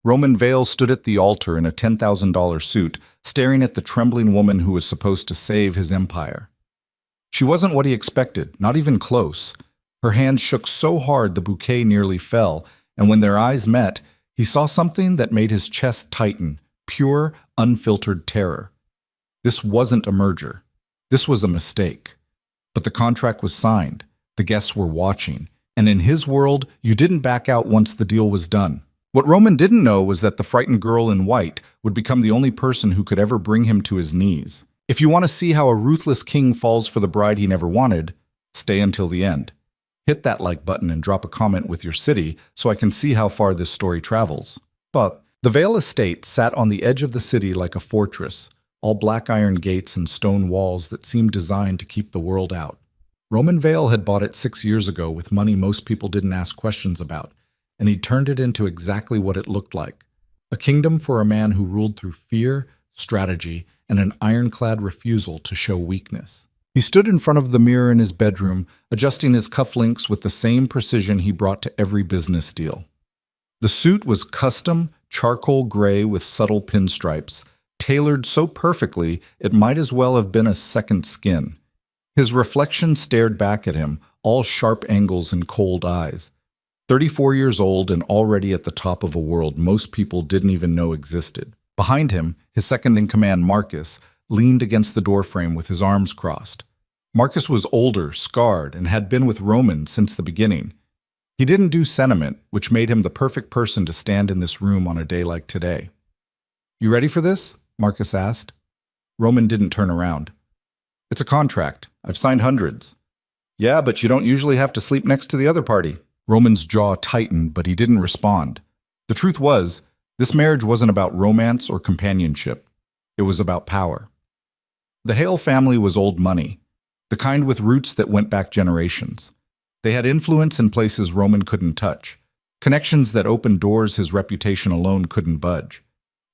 Roman Vale stood at the altar in a $10,000 suit, staring at the trembling woman who was supposed to save his empire. She wasn't what he expected, not even close. Her hand shook so hard the bouquet nearly fell, and when their eyes met, he saw something that made his chest tighten, pure, unfiltered terror. This wasn't a merger. This was a mistake. But the contract was signed. The guests were watching. And in his world, you didn't back out once the deal was done. What Roman didn't know was that the frightened girl in white would become the only person who could ever bring him to his knees. If you want to see how a ruthless king falls for the bride he never wanted, stay until the end. Hit that like button and drop a comment with your city so I can see how far this story travels. But the Vale estate sat on the edge of the city like a fortress, all black iron gates and stone walls that seemed designed to keep the world out. Roman Vale had bought it 6 years ago with money most people didn't ask questions about, and he turned it into exactly what it looked like. A kingdom for a man who ruled through fear, strategy, and an ironclad refusal to show weakness. He stood in front of the mirror in his bedroom, adjusting his cufflinks with the same precision he brought to every business deal. The suit was custom, charcoal gray with subtle pinstripes, tailored so perfectly it might as well have been a second skin. His reflection stared back at him, all sharp angles and cold eyes. 34 years old and already at the top of a world most people didn't even know existed. Behind him, his second-in-command, Marcus, leaned against the doorframe with his arms crossed. Marcus was older, scarred, and had been with Roman since the beginning. He didn't do sentiment, which made him the perfect person to stand in this room on a day like today. "You ready for this?" Marcus asked. Roman didn't turn around. "It's a contract. I've signed hundreds." "Yeah, but you don't usually have to sleep next to the other party." Roman's jaw tightened, but he didn't respond. The truth was, this marriage wasn't about romance or companionship. It was about power. The Hale family was old money, the kind with roots that went back generations. They had influence in places Roman couldn't touch, connections that opened doors his reputation alone couldn't budge,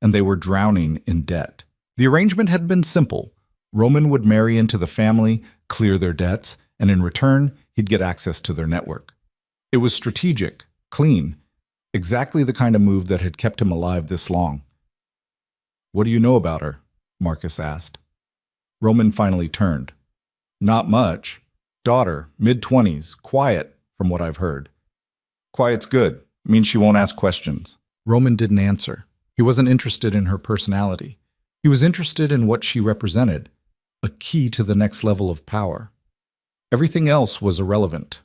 and they were drowning in debt. The arrangement had been simple. Roman would marry into the family, clear their debts, and in return, he'd get access to their network. It was strategic, clean, exactly the kind of move that had kept him alive this long. "What do you know about her?" Marcus asked. Roman finally turned. "Not much. Daughter, mid-20s, quiet, from what I've heard." "Quiet's good. Means she won't ask questions." Roman didn't answer. He wasn't interested in her personality. He was interested in what she represented, a key to the next level of power. Everything else was irrelevant.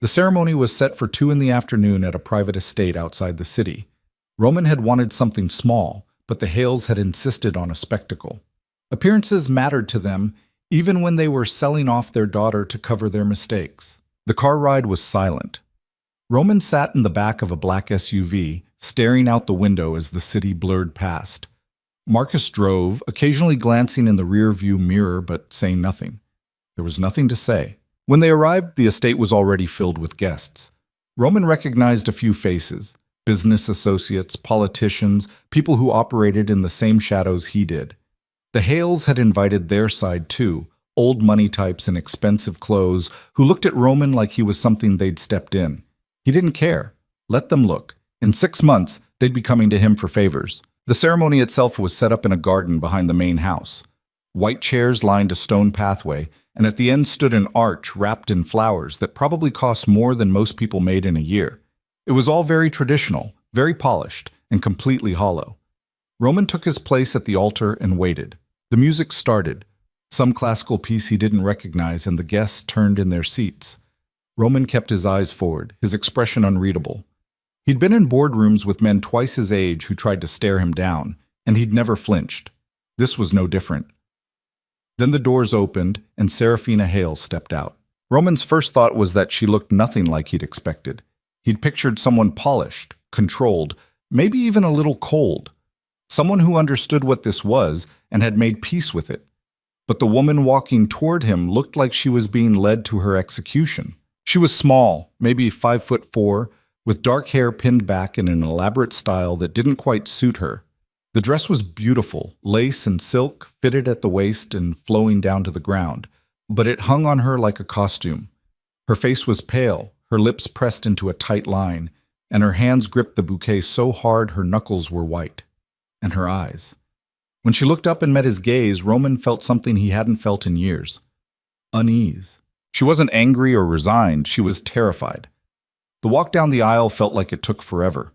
The ceremony was set for 2 p.m. at a private estate outside the city. Roman had wanted something small, but the Hales had insisted on a spectacle. Appearances mattered to them, even when they were selling off their daughter to cover their mistakes. The car ride was silent. Roman sat in the back of a black SUV, staring out the window as the city blurred past. Marcus drove, occasionally glancing in the rear-view mirror but saying nothing. There was nothing to say. When they arrived, the estate was already filled with guests. Roman recognized a few faces: business associates, politicians, people who operated in the same shadows he did. The Hales had invited their side too, old money types in expensive clothes who looked at Roman like he was something they'd stepped in. He didn't care. Let them look. In 6 months, they'd be coming to him for favors. The ceremony itself was set up in a garden behind the main house. White chairs lined a stone pathway, and at the end stood an arch wrapped in flowers that probably cost more than most people made in a year. It was all very traditional, very polished, and completely hollow. Roman took his place at the altar and waited. The music started, some classical piece he didn't recognize, and the guests turned in their seats. Roman kept his eyes forward, his expression unreadable. He'd been in boardrooms with men twice his age who tried to stare him down, and he'd never flinched. This was no different. Then the doors opened, and Serafina Hale stepped out. Roman's first thought was that she looked nothing like he'd expected. He'd pictured someone polished, controlled, maybe even a little cold. Someone who understood what this was and had made peace with it. But the woman walking toward him looked like she was being led to her execution. She was small, maybe 5'4", with dark hair pinned back in an elaborate style that didn't quite suit her. The dress was beautiful, lace and silk, fitted at the waist and flowing down to the ground, but it hung on her like a costume. Her face was pale, her lips pressed into a tight line, and her hands gripped the bouquet so hard her knuckles were white. And her eyes. When she looked up and met his gaze, Roman felt something he hadn't felt in years. Unease. She wasn't angry or resigned, she was terrified. The walk down the aisle felt like it took forever.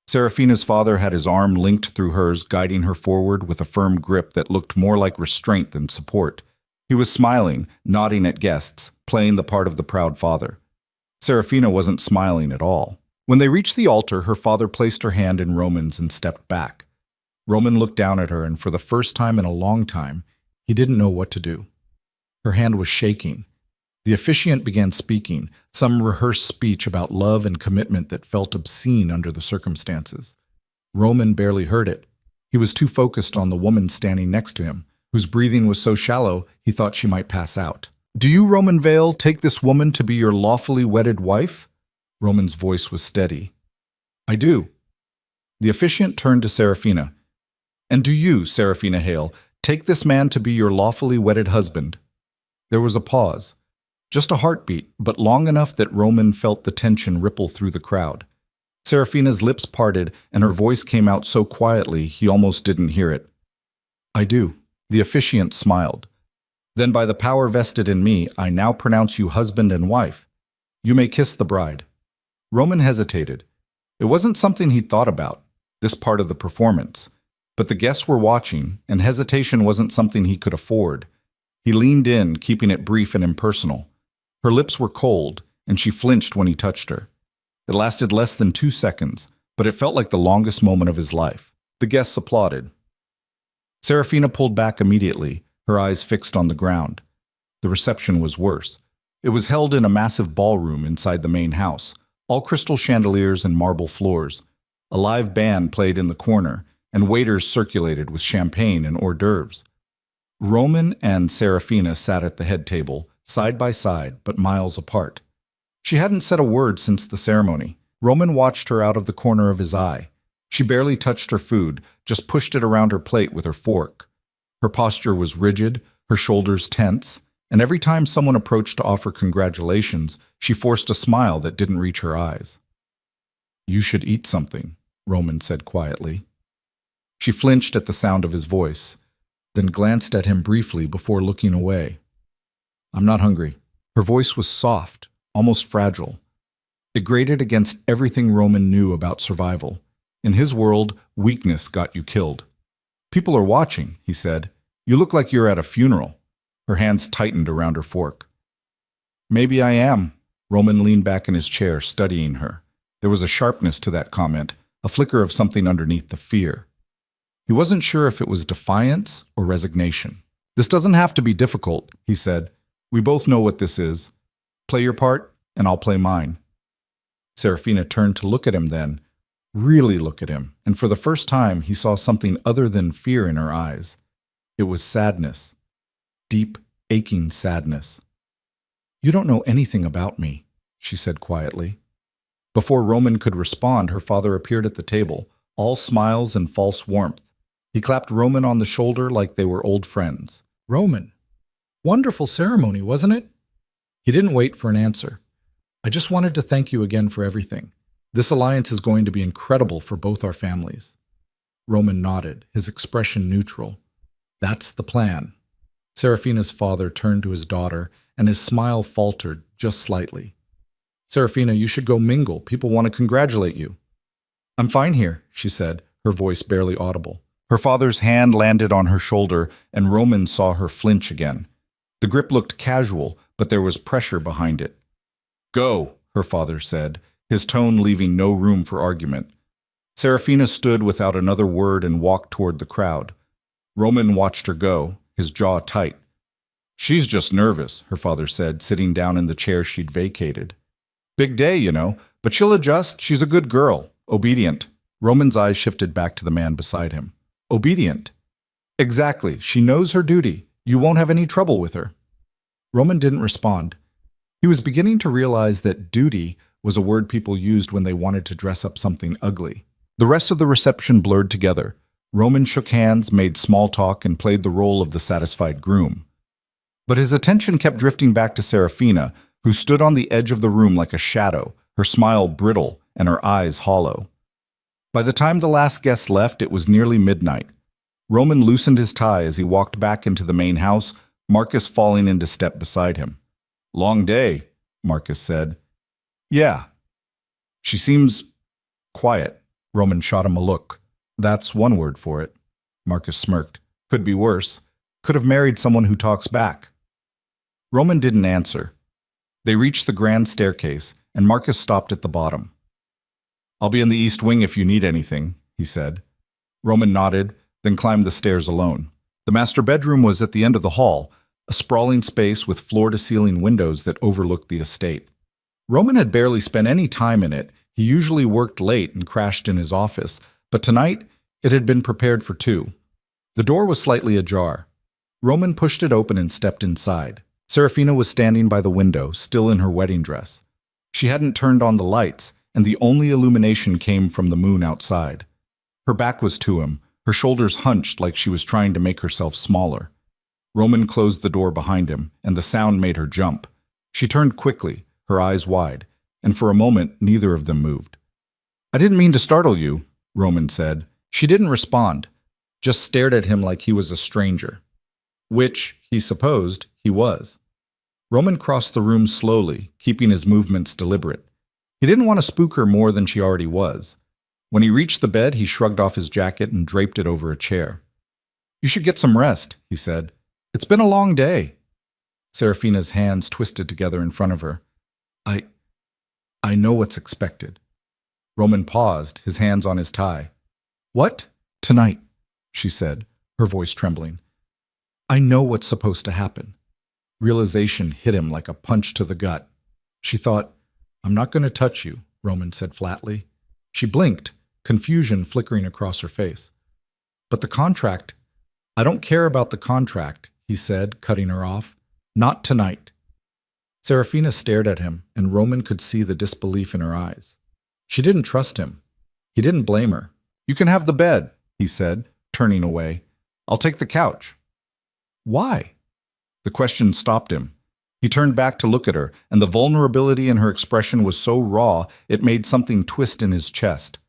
Serafina's father had his arm linked through hers, guiding her forward with a firm grip that looked more like restraint than support. He was smiling, nodding at guests, playing the part of the proud father. Serafina wasn't smiling at all. When they reached the altar, her father placed her hand in Roman's and stepped back. Roman looked down at her, and for the first time in a long time, he didn't know what to do. Her hand was shaking. The officiant began speaking, some rehearsed speech about love and commitment that felt obscene under the circumstances. Roman barely heard it. He was too focused on the woman standing next to him, whose breathing was so shallow he thought she might pass out. "Do you, Roman Vale, take this woman to be your lawfully wedded wife?" Roman's voice was steady. "I do." The officiant turned to Serafina. "And do you, Serafina Hale, take this man to be your lawfully wedded husband?" There was a pause. Just a heartbeat, but long enough that Roman felt the tension ripple through the crowd. Serafina's lips parted, and her voice came out so quietly he almost didn't hear it. "I do." The officiant smiled. "Then by the power vested in me, I now pronounce you husband and wife. You may kiss the bride." Roman hesitated. It wasn't something he'd thought about, this part of the performance. But the guests were watching, and hesitation wasn't something he could afford. He leaned in, keeping it brief and impersonal. Her lips were cold, and she flinched when he touched her. It lasted less than 2 seconds, but it felt like the longest moment of his life. The guests applauded. Serafina pulled back immediately, her eyes fixed on the ground. The reception was worse. It was held in a massive ballroom inside the main house, all crystal chandeliers and marble floors. A live band played in the corner, and waiters circulated with champagne and hors d'oeuvres. Roman and Serafina sat at the head table, side by side, but miles apart. She hadn't said a word since the ceremony. Roman watched her out of the corner of his eye. She barely touched her food, just pushed it around her plate with her fork. Her posture was rigid, her shoulders tense, and every time someone approached to offer congratulations, she forced a smile that didn't reach her eyes. "You should eat something," Roman said quietly. She flinched at the sound of his voice, then glanced at him briefly before looking away. "I'm not hungry." Her voice was soft, almost fragile. It grated against everything Roman knew about survival. In his world, weakness got you killed. "People are watching," he said. "You look like you're at a funeral." Her hands tightened around her fork. "Maybe I am." Roman leaned back in his chair, studying her. There was a sharpness to that comment, a flicker of something underneath the fear. He wasn't sure if it was defiance or resignation. "This doesn't have to be difficult," he said. "We both know what this is. Play your part, and I'll play mine." Serafina turned to look at him then, really look at him, and for the first time he saw something other than fear in her eyes. It was sadness. Deep, aching sadness. "You don't know anything about me," she said quietly. Before Roman could respond, her father appeared at the table, all smiles and false warmth. He clapped Roman on the shoulder like they were old friends. "Roman, wonderful ceremony, wasn't it?" He didn't wait for an answer. "I just wanted to thank you again for everything. This alliance is going to be incredible for both our families." Roman nodded, his expression neutral. "That's the plan." Serafina's father turned to his daughter, and his smile faltered just slightly. "Serafina, you should go mingle. People want to congratulate you." "I'm fine here," she said, her voice barely audible. Her father's hand landed on her shoulder, and Roman saw her flinch again. The grip looked casual, but there was pressure behind it. "Go," her father said, his tone leaving no room for argument. Serafina stood without another word and walked toward the crowd. Roman watched her go, his jaw tight. "She's just nervous," her father said, sitting down in the chair she'd vacated. "Big day, you know, but she'll adjust. She's a good girl, obedient." Roman's eyes shifted back to the man beside him. "Obedient?" "Exactly. She knows her duty. You won't have any trouble with her." Roman didn't respond. He was beginning to realize that duty was a word people used when they wanted to dress up something ugly. The rest of the reception blurred together. Roman shook hands, made small talk, and played the role of the satisfied groom. But his attention kept drifting back to Serafina, who stood on the edge of the room like a shadow, her smile brittle and her eyes hollow. By the time the last guest left, it was nearly midnight. Roman loosened his tie as he walked back into the main house, Marcus falling into step beside him. "Long day," Marcus said. "Yeah." "She seems quiet." Roman shot him a look. "That's one word for it." Marcus smirked. "Could be worse. Could have married someone who talks back." Roman didn't answer. They reached the grand staircase, and Marcus stopped at the bottom. "I'll be in the east wing if you need anything," he said. Roman nodded, then climbed the stairs alone. The master bedroom was at the end of the hall, a sprawling space with floor-to-ceiling windows that overlooked the estate. Roman had barely spent any time in it. He usually worked late and crashed in his office, but tonight it had been prepared for two. The door was slightly ajar. Roman pushed it open and stepped inside. Serafina was standing by the window, still in her wedding dress. She hadn't turned on the lights, and the only illumination came from the moon outside. Her back was to him, her shoulders hunched like she was trying to make herself smaller. Roman closed the door behind him, and the sound made her jump. She turned quickly, her eyes wide, and for a moment neither of them moved. "I didn't mean to startle you," Roman said. She didn't respond, just stared at him like he was a stranger. Which, he supposed, he was. Roman crossed the room slowly, keeping his movements deliberate. He didn't want to spook her more than she already was. When he reached the bed, he shrugged off his jacket and draped it over a chair. "You should get some rest," he said. "It's been a long day." Serafina's hands twisted together in front of her. I know what's expected." Roman paused, his hands on his tie. "What?" "Tonight," she said, her voice trembling. "I know what's supposed to happen." Realization hit him like a punch to the gut. She thought, "I'm not going to touch you," Roman said flatly. She blinked, confusion flickering across her face. "But the contract—" "I don't care about the contract," he said, cutting her off. "Not tonight." Serafina stared at him, and Roman could see the disbelief in her eyes. She didn't trust him. He didn't blame her. "You can have the bed," he said, turning away. "I'll take the couch." "Why?" The question stopped him. He turned back to look at her, and the vulnerability in her expression was so raw it made something twist in his chest.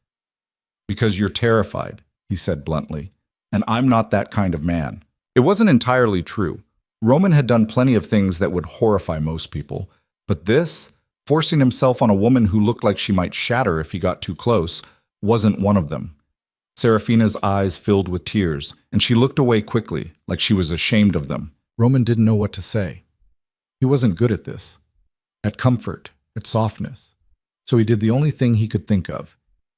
"Because you're terrified," he said bluntly, "and I'm not that kind of man." It wasn't entirely true. Roman had done plenty of things that would horrify most people, but this, forcing himself on a woman who looked like she might shatter if he got too close, wasn't one of them. Serafina's eyes filled with tears, and she looked away quickly, like she was ashamed of them. Roman didn't know what to say. He wasn't good at this, at comfort, at softness. So he did the only thing he could think of.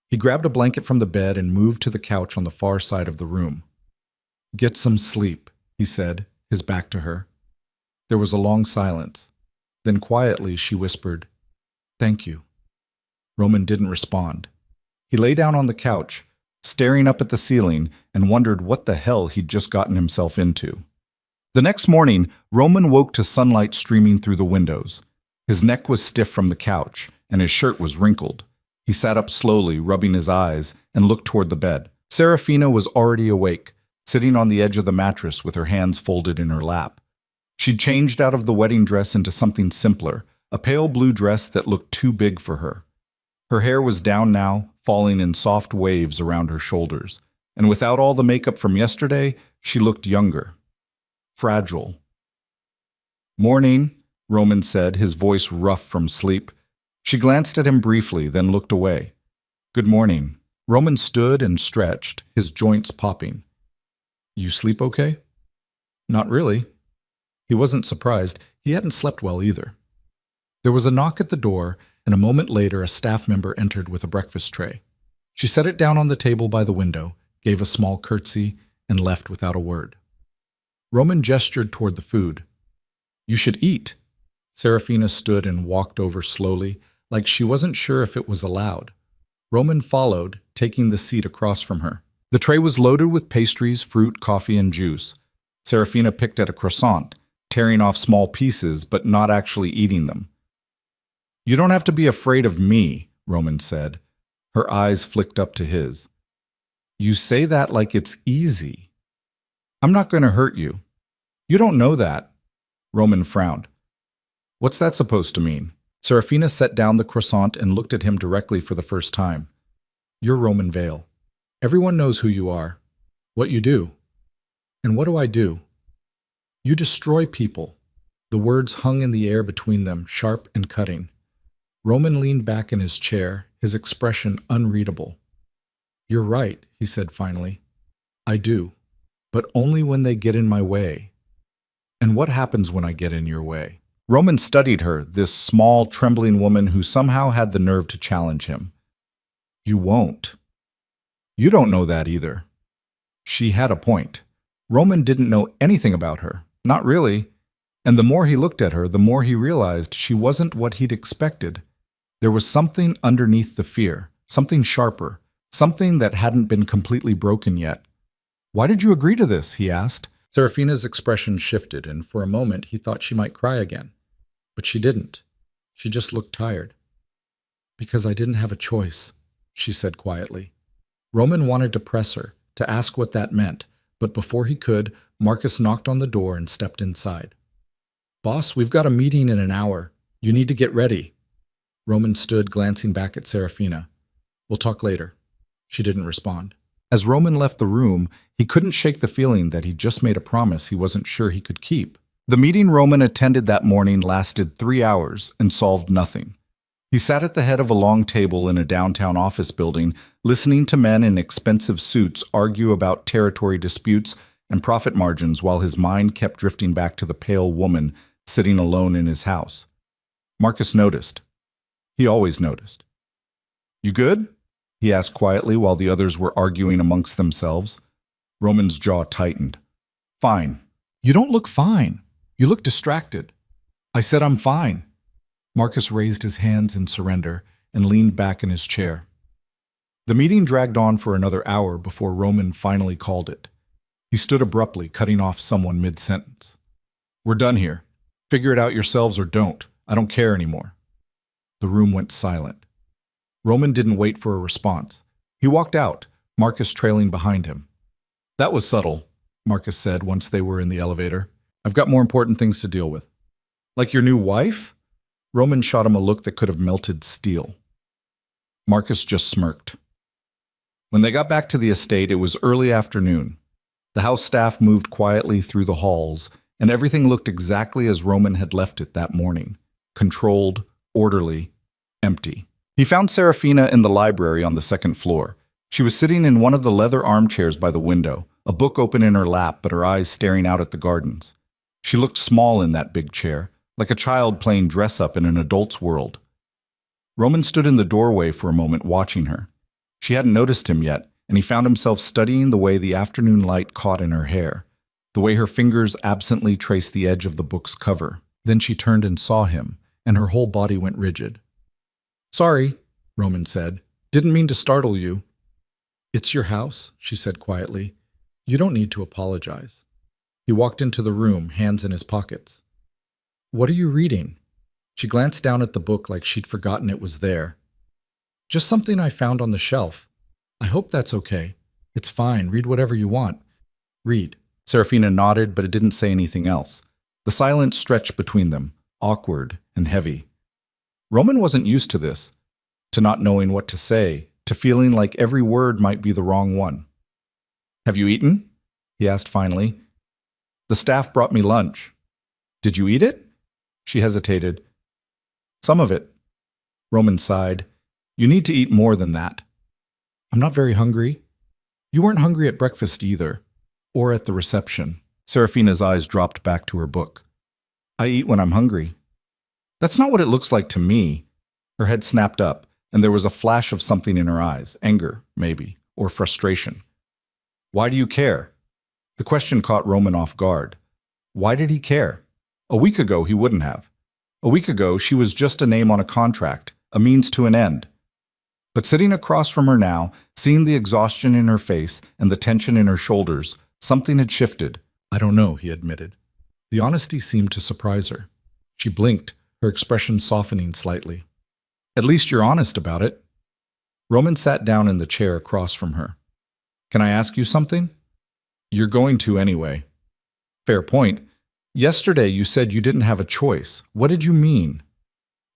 He grabbed a blanket from the bed and moved to the couch on the far side of the room. "Get some sleep," he said, his back to her. There was a long silence. Then quietly she whispered, "Thank you." Roman didn't respond. He lay down on the couch, staring up at the ceiling, and wondered what the hell he'd just gotten himself into. The next morning, Roman woke to sunlight streaming through the windows. His neck was stiff from the couch, and his shirt was wrinkled. He sat up slowly, rubbing his eyes, and looked toward the bed. Serafina was already awake, sitting on the edge of the mattress with her hands folded in her lap. She'd changed out of the wedding dress into something simpler, a pale blue dress that looked too big for her. Her hair was down now, falling in soft waves around her shoulders, and without all the makeup from yesterday, she looked younger. Fragile. "Morning," Roman said, his voice rough from sleep. She glanced at him briefly, then looked away. "Good morning." Roman stood and stretched, his joints popping. "You sleep okay?" "Not really." He wasn't surprised. He hadn't slept well either. There was a knock at the door, and a moment later a staff member entered with a breakfast tray. She set it down on the table by the window, gave a small curtsy, and left without a word. Roman gestured toward the food. "You should eat." Serafina stood and walked over slowly, like she wasn't sure if it was allowed. Roman followed, taking the seat across from her. The tray was loaded with pastries, fruit, coffee, and juice. Serafina picked at a croissant, tearing off small pieces but not actually eating them. "You don't have to be afraid of me," Roman said. Her eyes flicked up to his. "You say that like it's easy." "I'm not going to hurt you." "You don't know that." Roman frowned. "What's that supposed to mean?" Serafina set down the croissant and looked at him directly for the first time. You're Roman Vale. Everyone knows who you are, what you do. And what do I do? You destroy people. The words hung in the air between them, sharp and cutting. Roman leaned back in his chair, his expression unreadable. You're right, he said finally. I do, but only when they get in my way. And what happens when I get in your way? Roman studied her, this small, trembling woman who somehow had the nerve to challenge him. You won't. You don't know that either. She had a point. Roman didn't know anything about her. Not really. And the more he looked at her, the more he realized she wasn't what he'd expected. There was something underneath the fear, something sharper, something that hadn't been completely broken yet. Why did you agree to this? He asked. Serafina's expression shifted, and for a moment he thought she might cry again. But she didn't. She just looked tired. Because I didn't have a choice, she said quietly. Roman wanted to press her, to ask what that meant, but before he could, Marcus knocked on the door and stepped inside. Boss, we've got a meeting in an hour. You need to get ready. Roman stood, glancing back at Serafina. We'll talk later. She didn't respond. As Roman left the room, he couldn't shake the feeling that he'd just made a promise he wasn't sure he could keep. The meeting Roman attended that morning lasted 3 hours and solved nothing. He sat at the head of a long table in a downtown office building, listening to men in expensive suits argue about territory disputes and profit margins while his mind kept drifting back to the pale woman sitting alone in his house. Marcus noticed. He always noticed. You good? He asked quietly while the others were arguing amongst themselves. Roman's jaw tightened. Fine. You don't look fine. You look distracted. I said I'm fine. Marcus raised his hands in surrender and leaned back in his chair. The meeting dragged on for another hour before Roman finally called it. He stood abruptly, cutting off someone mid-sentence. We're done here. Figure it out yourselves or don't. I don't care anymore. The room went silent. Roman didn't wait for a response. He walked out, Marcus trailing behind him. That was subtle, Marcus said once they were in the elevator. I've got more important things to deal with. Like your new wife? Roman shot him a look that could have melted steel. Marcus just smirked. When they got back to the estate, it was early afternoon. The house staff moved quietly through the halls, and everything looked exactly as Roman had left it that morning. Controlled, orderly, empty. He found Serafina in the library on the second floor. She was sitting in one of the leather armchairs by the window, a book open in her lap but her eyes staring out at the gardens. She looked small in that big chair, like a child playing dress-up in an adult's world. Roman stood in the doorway for a moment watching her. She hadn't noticed him yet, and he found himself studying the way the afternoon light caught in her hair, the way her fingers absently traced the edge of the book's cover. Then she turned and saw him, and her whole body went rigid. Sorry, Roman said. Didn't mean to startle you. It's your house, she said quietly. You don't need to apologize. He walked into the room, hands in his pockets. What are you reading? She glanced down at the book like she'd forgotten it was there. Just something I found on the shelf. I hope that's okay. It's fine. Read whatever you want. Read. Serafina nodded, but it didn't say anything else. The silence stretched between them, awkward and heavy. Roman wasn't used to this, to not knowing what to say, to feeling like every word might be the wrong one. Have you eaten? He asked finally. The staff brought me lunch. Did you eat it? She hesitated. Some of it. Roman sighed. You need to eat more than that. I'm not very hungry. You weren't hungry at breakfast either, or at the reception. Serafina's eyes dropped back to her book. I eat when I'm hungry. That's not what it looks like to me. Her head snapped up, and there was a flash of something in her eyes, anger, maybe, or frustration. Why do you care? The question caught Roman off guard. Why did he care? A week ago, he wouldn't have. A week ago, she was just a name on a contract, a means to an end. But sitting across from her now, seeing the exhaustion in her face and the tension in her shoulders, something had shifted. I don't know, he admitted. The honesty seemed to surprise her. She blinked, her expression softening slightly. At least you're honest about it. Roman sat down in the chair across from her. Can I ask you something? You're going to anyway. Fair point. Yesterday you said you didn't have a choice. What did you mean?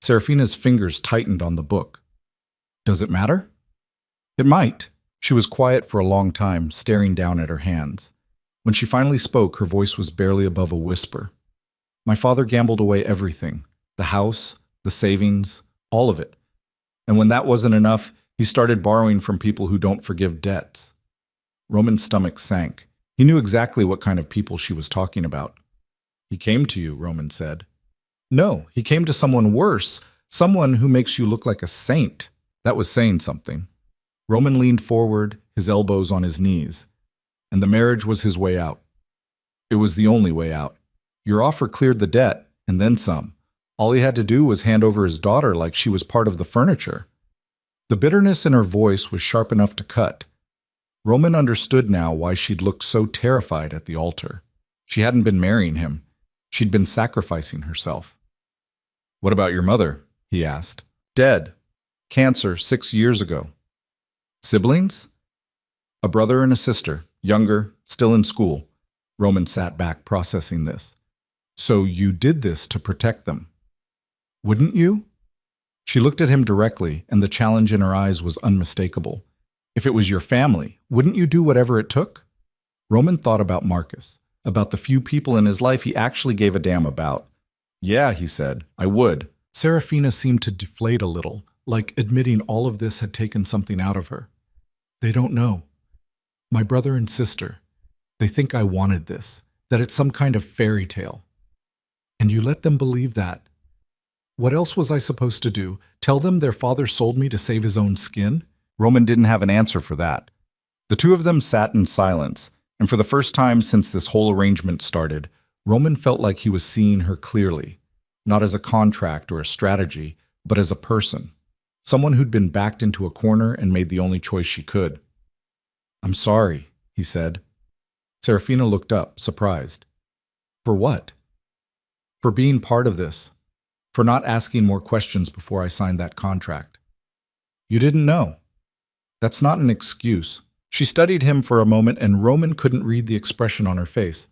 Serafina's fingers tightened on the book. Does it matter? It might. She was quiet for a long time, staring down at her hands. When she finally spoke, her voice was barely above a whisper. My father gambled away everything. The house, the savings, all of it. And when that wasn't enough, he started borrowing from people who don't forgive debts. Roman's stomach sank. He knew exactly what kind of people she was talking about. He came to you, Roman said. No, he came to someone worse, someone who makes you look like a saint. That was saying something. Roman leaned forward, his elbows on his knees. And the marriage was his way out. It was the only way out. Your offer cleared the debt, and then some. All he had to do was hand over his daughter like she was part of the furniture. The bitterness in her voice was sharp enough to cut. Roman understood now why she'd looked so terrified at the altar. She hadn't been marrying him. She'd been sacrificing herself. What about your mother? He asked. Dead. Cancer 6 years ago. Siblings? A brother and a sister, younger, still in school. Roman sat back, processing this. So you did this to protect them. Wouldn't you? She looked at him directly, and the challenge in her eyes was unmistakable. If it was your family, wouldn't you do whatever it took? Roman thought about Marcus, about the few people in his life he actually gave a damn about. Yeah, he said, I would. Serafina seemed to deflate a little, like admitting all of this had taken something out of her. They don't know. My brother and sister, they think I wanted this, that it's some kind of fairy tale. And you let them believe that. What else was I supposed to do? Tell them their father sold me to save his own skin? Roman didn't have an answer for that. The two of them sat in silence, and for the first time since this whole arrangement started, Roman felt like he was seeing her clearly, not as a contract or a strategy, but as a person, someone who'd been backed into a corner and made the only choice she could. I'm sorry, he said. Serafina looked up, surprised. For what? For being part of this. For not asking more questions before I signed that contract. You didn't know. That's not an excuse. She studied him for a moment, and Roman couldn't read the expression on her face.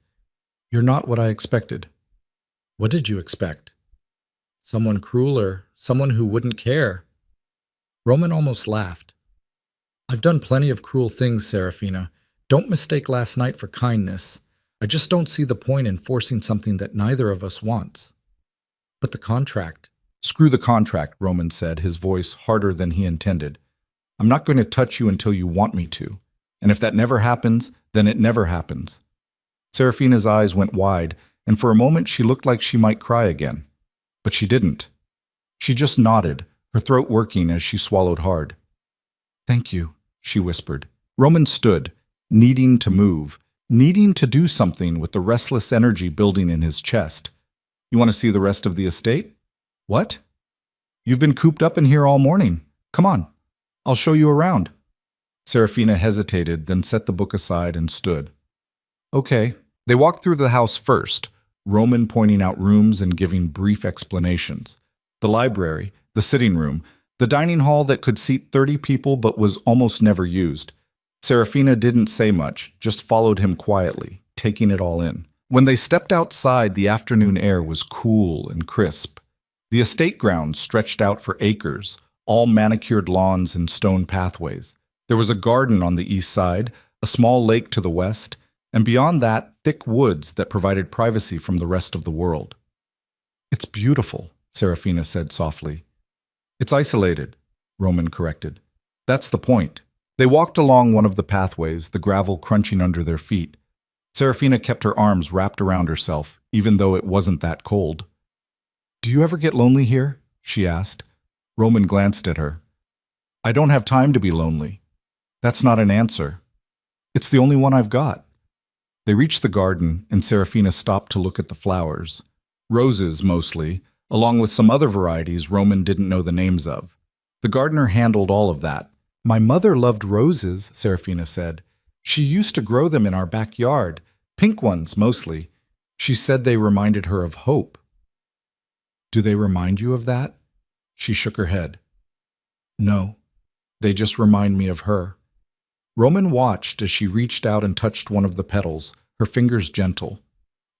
You're not what I expected. What did you expect? Someone crueler, someone who wouldn't care. Roman almost laughed. I've done plenty of cruel things, Serafina. Don't mistake last night for kindness. I just don't see the point in forcing something that neither of us wants. But the contract. Screw the contract, Roman said, his voice harder than he intended. I'm not going to touch you until you want me to. And if that never happens, then it never happens. Serafina's eyes went wide, and for a moment she looked like she might cry again. But she didn't. She just nodded, her throat working as she swallowed hard. Thank you, she whispered. Roman stood, needing to move, needing to do something with the restless energy building in his chest. You want to see the rest of the estate? What? You've been cooped up in here all morning. Come on, I'll show you around. Serafina hesitated, then set the book aside and stood. Okay. They walked through the house first, Roman pointing out rooms and giving brief explanations. The library, the sitting room, the dining hall that could seat 30 people but was almost never used. Serafina didn't say much, just followed him quietly, taking it all in. When they stepped outside, the afternoon air was cool and crisp. The estate grounds stretched out for acres, all manicured lawns and stone pathways. There was a garden on the east side, a small lake to the west, and beyond that, thick woods that provided privacy from the rest of the world. It's beautiful, Serafina said softly. It's isolated, Roman corrected. That's the point. They walked along one of the pathways, the gravel crunching under their feet. Serafina kept her arms wrapped around herself, even though it wasn't that cold. Do you ever get lonely here? She asked. Roman glanced at her. I don't have time to be lonely. That's not an answer. It's the only one I've got. They reached the garden, and Serafina stopped to look at the flowers. Roses, mostly, along with some other varieties Roman didn't know the names of. The gardener handled all of that. My mother loved roses, Serafina said. She used to grow them in our backyard, pink ones mostly. She said they reminded her of hope. Do they remind you of that? She shook her head. No, they just remind me of her. Roman watched as she reached out and touched one of the petals, her fingers gentle.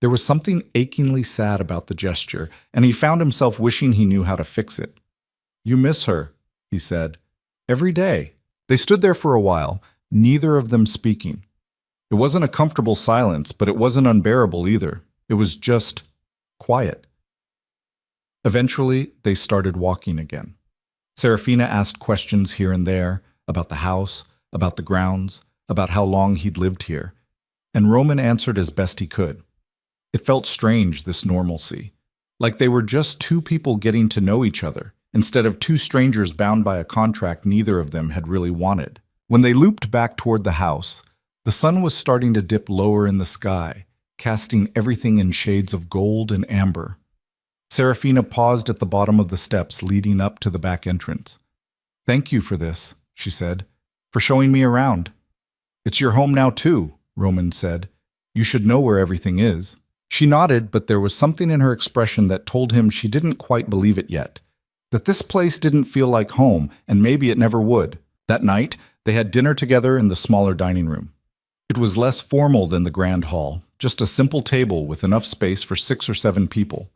There was something achingly sad about the gesture, and he found himself wishing he knew how to fix it. "You miss her," he said. "Every day." They stood there for a while, neither of them speaking. It wasn't a comfortable silence, but it wasn't unbearable either. It was just quiet. Eventually, they started walking again. Serafina asked questions here and there about the house, about the grounds, about how long he'd lived here, and Roman answered as best he could. It felt strange, this normalcy, like they were just two people getting to know each other, instead of two strangers bound by a contract neither of them had really wanted. When they looped back toward the house, the sun was starting to dip lower in the sky, casting everything in shades of gold and amber. Serafina paused at the bottom of the steps leading up to the back entrance. "Thank you for this," she said, "for showing me around." "It's your home now too," Roman said. "You should know where everything is." She nodded, but there was something in her expression that told him she didn't quite believe it yet, that this place didn't feel like home, and maybe it never would. That night, they had dinner together in the smaller dining room. It was less formal than the grand hall, just a simple table with enough space for 6 or 7 people.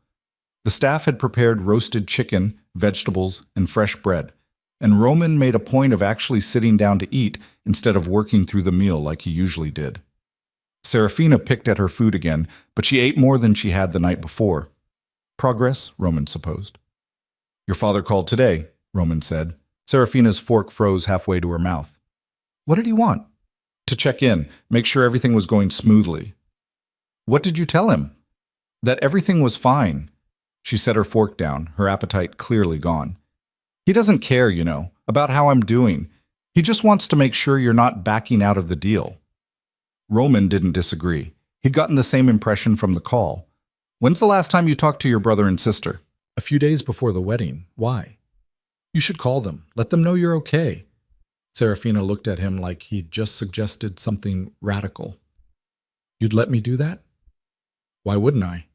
The staff had prepared roasted chicken, vegetables, and fresh bread, and Roman made a point of actually sitting down to eat instead of working through the meal like he usually did. Serafina picked at her food again, but she ate more than she had the night before. Progress, Roman supposed. "Your father called today," Roman said. Serafina's fork froze halfway to her mouth. "What did he want?" "To check in, make sure everything was going smoothly." "What did you tell him?" "That everything was fine." She set her fork down, her appetite clearly gone. "He doesn't care, you know, about how I'm doing. He just wants to make sure you're not backing out of the deal." Roman didn't disagree. He'd gotten the same impression from the call. "When's the last time you talked to your brother and sister?" "A few days before the wedding. Why?" "You should call them. Let them know you're okay." Serafina looked at him like he'd just suggested something radical. "You'd let me do that?" "Why wouldn't I?"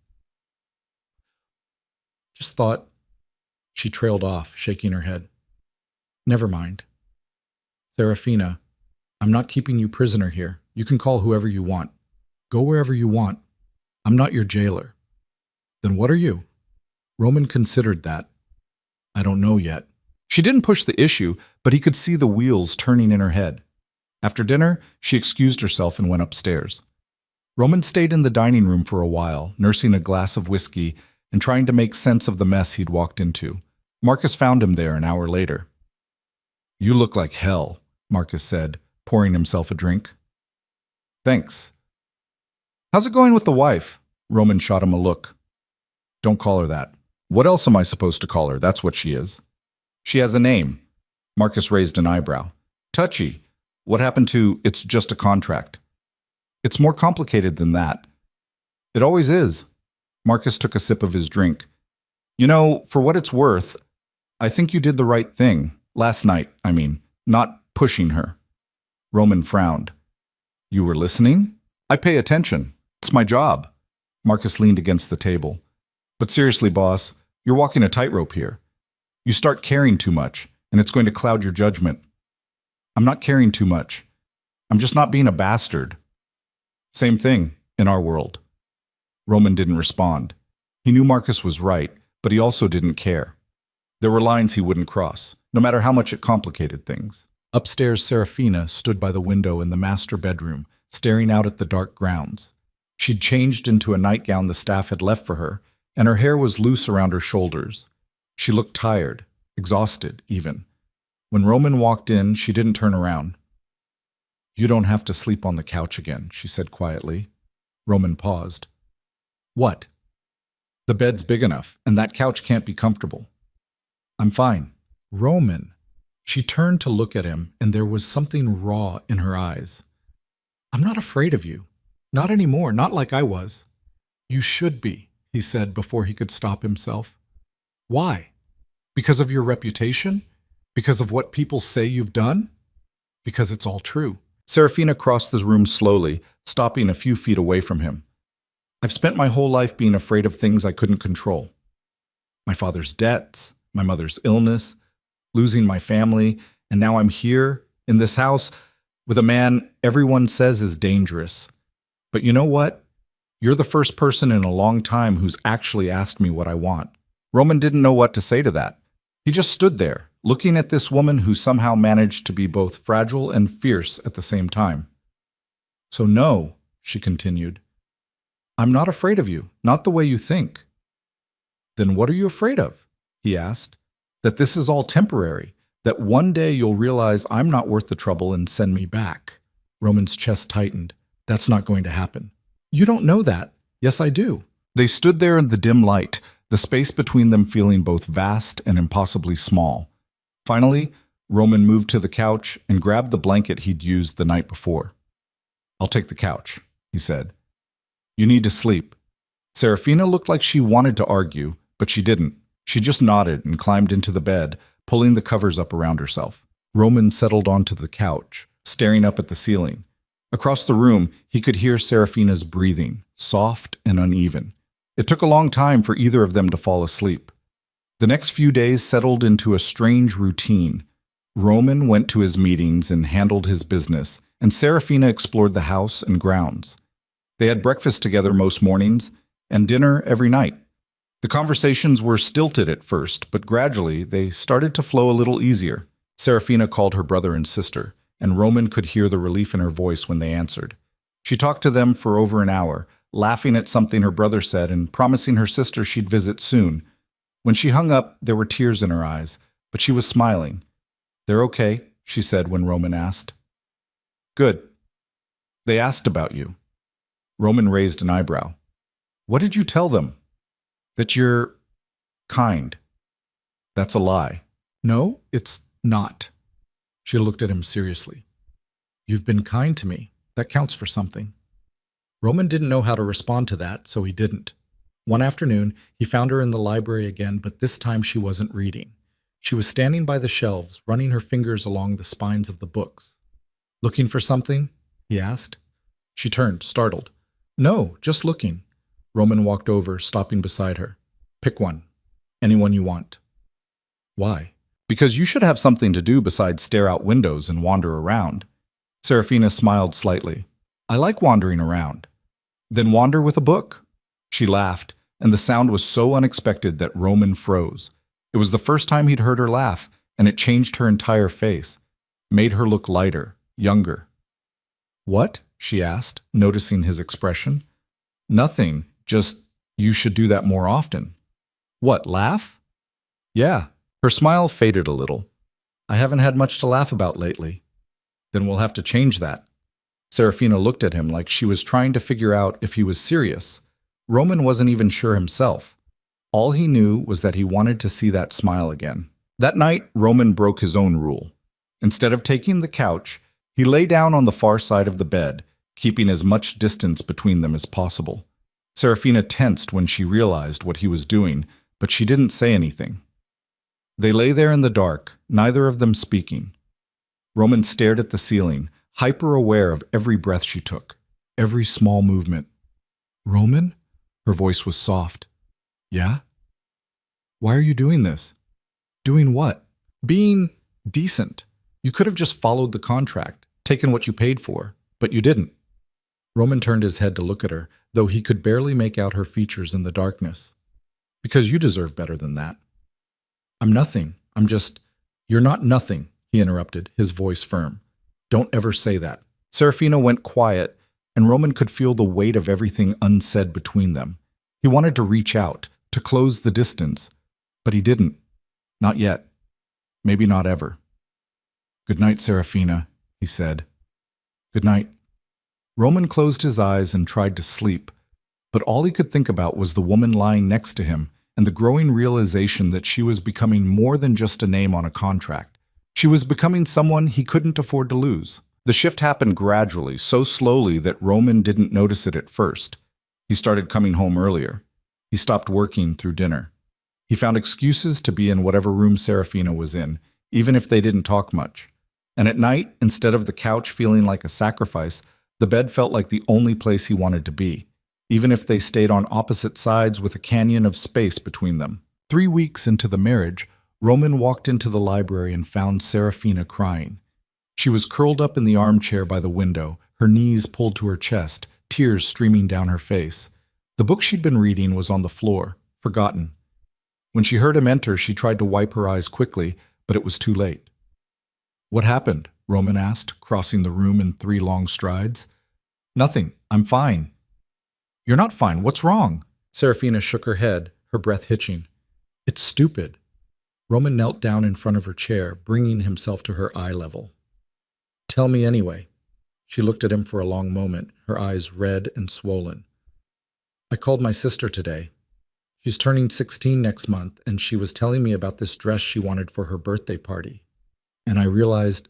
"Just thought..." She trailed off, shaking her head. "Never mind." "Serafina, I'm not keeping you prisoner here. You can call whoever you want. Go wherever you want. I'm not your jailer." "Then what are you?" Roman considered that. "I don't know yet." She didn't push the issue, but he could see the wheels turning in her head. After dinner, she excused herself and went upstairs. Roman stayed in the dining room for a while, nursing a glass of whiskey and trying to make sense of the mess he'd walked into. Marcus found him there an hour later. "You look like hell," Marcus said, pouring himself a drink. "Thanks." "How's it going with the wife?" Roman shot him a look. "Don't call her that. What else am I supposed to call her? That's what she is." "She has a name." Marcus raised an eyebrow. "Touchy. What happened to 'it's just a contract'?" "It's more complicated than that." "It always is." Marcus took a sip of his drink. "You know, for what it's worth, I think you did the right thing. Last night, I mean, not pushing her." Roman frowned. "You were listening?" "I pay attention. It's my job." Marcus leaned against the table. "But seriously, boss, you're walking a tightrope here. You start caring too much, and it's going to cloud your judgment." "I'm not caring too much. I'm just not being a bastard." "Same thing, in our world." Roman didn't respond. He knew Marcus was right, but he also didn't care. There were lines he wouldn't cross, no matter how much it complicated things. Upstairs, Serafina stood by the window in the master bedroom, staring out at the dark grounds. She'd changed into a nightgown the staff had left for her, and her hair was loose around her shoulders. She looked tired, exhausted even. When Roman walked in, she didn't turn around. "You don't have to sleep on the couch again," she said quietly. Roman paused. "What?" "The bed's big enough, and that couch can't be comfortable." "I'm fine." "Roman." She turned to look at him, and there was something raw in her eyes. "I'm not afraid of you. Not anymore, not like I was." "You should be," he said before he could stop himself. "Why? Because of your reputation? Because of what people say you've done?" "Because it's all true." Serafina crossed the room slowly, stopping a few feet away from him. "I've spent my whole life being afraid of things I couldn't control. My father's debts, my mother's illness, losing my family, and now I'm here, in this house, with a man everyone says is dangerous. But you know what? You're the first person in a long time who's actually asked me what I want." Roman didn't know what to say to that. He just stood there, looking at this woman who somehow managed to be both fragile and fierce at the same time. "So no," she continued. "I'm not afraid of you, not the way you think." "Then what are you afraid of?" he asked. "That this is all temporary, that one day you'll realize I'm not worth the trouble and send me back." Roman's chest tightened. "That's not going to happen." "You don't know that." "Yes, I do." They stood there in the dim light, the space between them feeling both vast and impossibly small. Finally, Roman moved to the couch and grabbed the blanket he'd used the night before. "I'll take the couch," he said. "You need to sleep." Serafina looked like she wanted to argue, but she didn't. She just nodded and climbed into the bed, pulling the covers up around herself. Roman settled onto the couch, staring up at the ceiling. Across the room, he could hear Serafina's breathing, soft and uneven. It took a long time for either of them to fall asleep. The next few days settled into a strange routine. Roman went to his meetings and handled his business, and Serafina explored the house and grounds. They had breakfast together most mornings and dinner every night. The conversations were stilted at first, but gradually they started to flow a little easier. Serafina called her brother and sister, and Roman could hear the relief in her voice when they answered. She talked to them for over an hour, laughing at something her brother said and promising her sister she'd visit soon. When she hung up, there were tears in her eyes, but she was smiling. "They're okay," she said when Roman asked. "Good. They asked about you." Roman raised an eyebrow. "What did you tell them?" "That you're kind." "That's a lie." "No, it's not." She looked at him seriously. "You've been kind to me. That counts for something." Roman didn't know how to respond to that, so he didn't. One afternoon, he found her in the library again, but this time she wasn't reading. She was standing by the shelves, running her fingers along the spines of the books. "Looking for something?" he asked. She turned, startled. "No, just looking." Roman walked over, stopping beside her. "Pick one. Anyone you want." "Why?" "Because you should have something to do besides stare out windows and wander around." Serafina smiled slightly. "I like wandering around." "Then wander with a book." She laughed, and the sound was so unexpected that Roman froze. It was the first time he'd heard her laugh, and it changed her entire face, made her look lighter, younger. "What?" she asked, noticing his expression. "Nothing, just you should do that more often." "What, laugh?" "Yeah." Her smile faded a little. "I haven't had much to laugh about lately." "Then we'll have to change that." Serafina looked at him like she was trying to figure out if he was serious. Roman wasn't even sure himself. All he knew was that he wanted to see that smile again. That night, Roman broke his own rule. Instead of taking the couch, he lay down on the far side of the bed, keeping as much distance between them as possible. Serafina tensed when she realized what he was doing, but she didn't say anything. They lay there in the dark, neither of them speaking. Roman stared at the ceiling, hyper-aware of every breath she took, every small movement. "Roman?" Her voice was soft. "Yeah?" "Why are you doing this?" "Doing what?" "Being decent. You could have just followed the contract, taken what you paid for, but you didn't." Roman turned his head to look at her, though he could barely make out her features in the darkness. "Because you deserve better than that." "I'm nothing. I'm just—" "You're not nothing," he interrupted, his voice firm. "Don't ever say that." Serafina went quiet, and Roman could feel the weight of everything unsaid between them. He wanted to reach out, to close the distance, but he didn't. Not yet. Maybe not ever. "Good night, Serafina," he said. "Good night." Roman closed his eyes and tried to sleep, but all he could think about was the woman lying next to him and the growing realization that she was becoming more than just a name on a contract. She was becoming someone he couldn't afford to lose. The shift happened gradually, so slowly that Roman didn't notice it at first. He started coming home earlier. He stopped working through dinner. He found excuses to be in whatever room Serafina was in, even if they didn't talk much. And at night, instead of the couch feeling like a sacrifice, the bed felt like the only place he wanted to be, even if they stayed on opposite sides with a canyon of space between them. 3 weeks into the marriage, Roman walked into the library and found Serafina crying. She was curled up in the armchair by the window, her knees pulled to her chest, tears streaming down her face. The book she'd been reading was on the floor, forgotten. When she heard him enter, she tried to wipe her eyes quickly, but it was too late. "What happened?" Roman asked, crossing the room in 3 long strides. "Nothing. I'm fine." "You're not fine. What's wrong?" Serafina shook her head, her breath hitching. "It's stupid." Roman knelt down in front of her chair, bringing himself to her eye level. "Tell me anyway." She looked at him for a long moment, her eyes red and swollen. "I called my sister today. She's turning 16 next month, and she was telling me about this dress she wanted for her birthday party. And I realized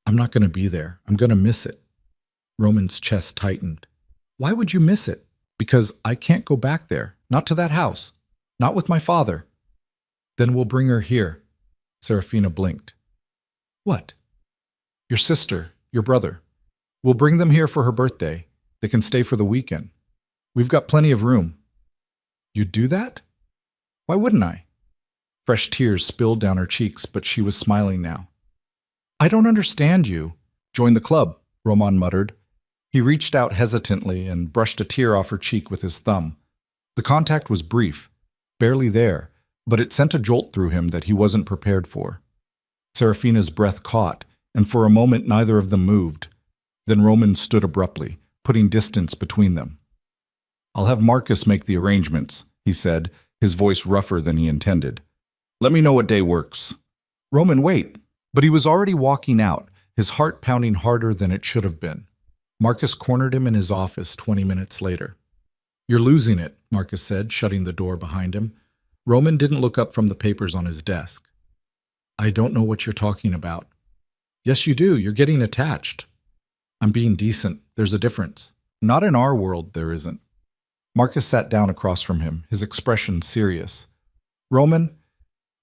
I'm not going to be there. I'm going to miss it." Roman's chest tightened. "Why would you miss it?" "Because I can't go back there. Not to that house. Not with my father." "Then we'll bring her here." Serafina blinked. "What?" "Your sister, your brother. We'll bring them here for her birthday. They can stay for the weekend. We've got plenty of room." "You'd do that?" "Why wouldn't I?" Fresh tears spilled down her cheeks, but she was smiling now. "I don't understand you." "Join the club," Roman muttered. He reached out hesitantly and brushed a tear off her cheek with his thumb. The contact was brief, barely there, but it sent a jolt through him that he wasn't prepared for. Serafina's breath caught, and for a moment neither of them moved. Then Roman stood abruptly, putting distance between them. "I'll have Marcus make the arrangements," he said, his voice rougher than he intended. "Let me know what day works." "Roman, wait." But he was already walking out, his heart pounding harder than it should have been. Marcus cornered him in his office 20 minutes later. "You're losing it," Marcus said, shutting the door behind him. Roman didn't look up from the papers on his desk. "I don't know what you're talking about." "Yes, you do. You're getting attached." "I'm being decent. There's a difference." "Not in our world, there isn't." Marcus sat down across from him, his expression serious. "Roman,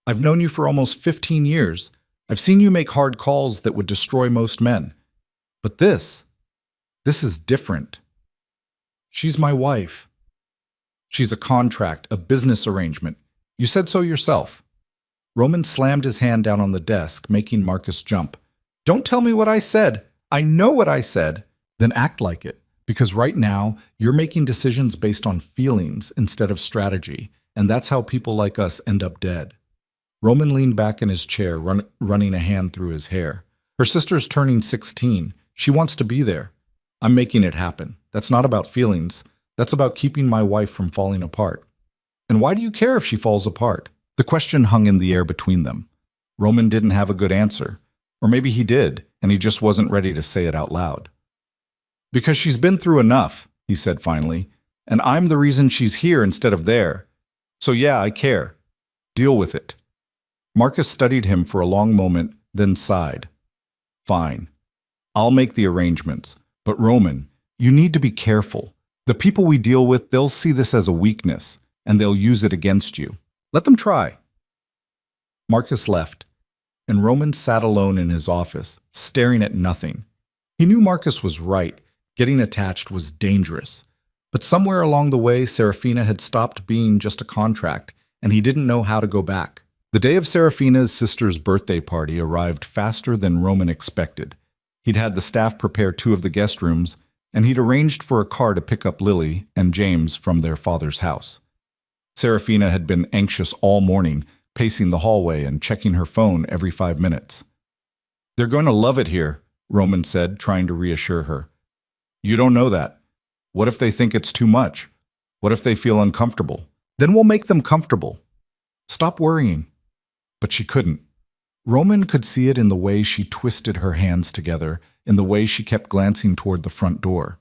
I've known you for almost 15 years. I've seen you make hard calls that would destroy most men. But this is different. She's my wife. She's a contract, a business arrangement. You said so yourself." Roman slammed his hand down on the desk, making Marcus jump. "Don't tell me what I said. I know what I said." "Then act like it, because right now you're making decisions based on feelings instead of strategy, and that's how people like us end up dead." Roman leaned back in his chair, running a hand through his hair. "Her sister's turning 16. She wants to be there. I'm making it happen. That's not about feelings. That's about keeping my wife from falling apart." "And why do you care if she falls apart?" The question hung in the air between them. Roman didn't have a good answer. Or maybe he did, and he just wasn't ready to say it out loud. "Because she's been through enough," he said finally, "and I'm the reason she's here instead of there. So yeah, I care. Deal with it." Marcus studied him for a long moment, then sighed. "Fine. I'll make the arrangements. But Roman, you need to be careful. The people we deal with, they'll see this as a weakness, and they'll use it against you. Let them try." Marcus left, and Roman sat alone in his office, staring at nothing. He knew Marcus was right. Getting attached was dangerous. But somewhere along the way, Serafina had stopped being just a contract, and he didn't know how to go back. The day of Serafina's sister's birthday party arrived faster than Roman expected. He'd had the staff prepare 2 of the guest rooms, and he'd arranged for a car to pick up Lily and James from their father's house. Serafina had been anxious all morning, pacing the hallway and checking her phone every 5 minutes. "They're going to love it here," Roman said, trying to reassure her. "You don't know that. What if they think it's too much? What if they feel uncomfortable? Then we'll make them comfortable. Stop worrying." But she couldn't. Roman could see it in the way she twisted her hands together, in the way she kept glancing toward the front door.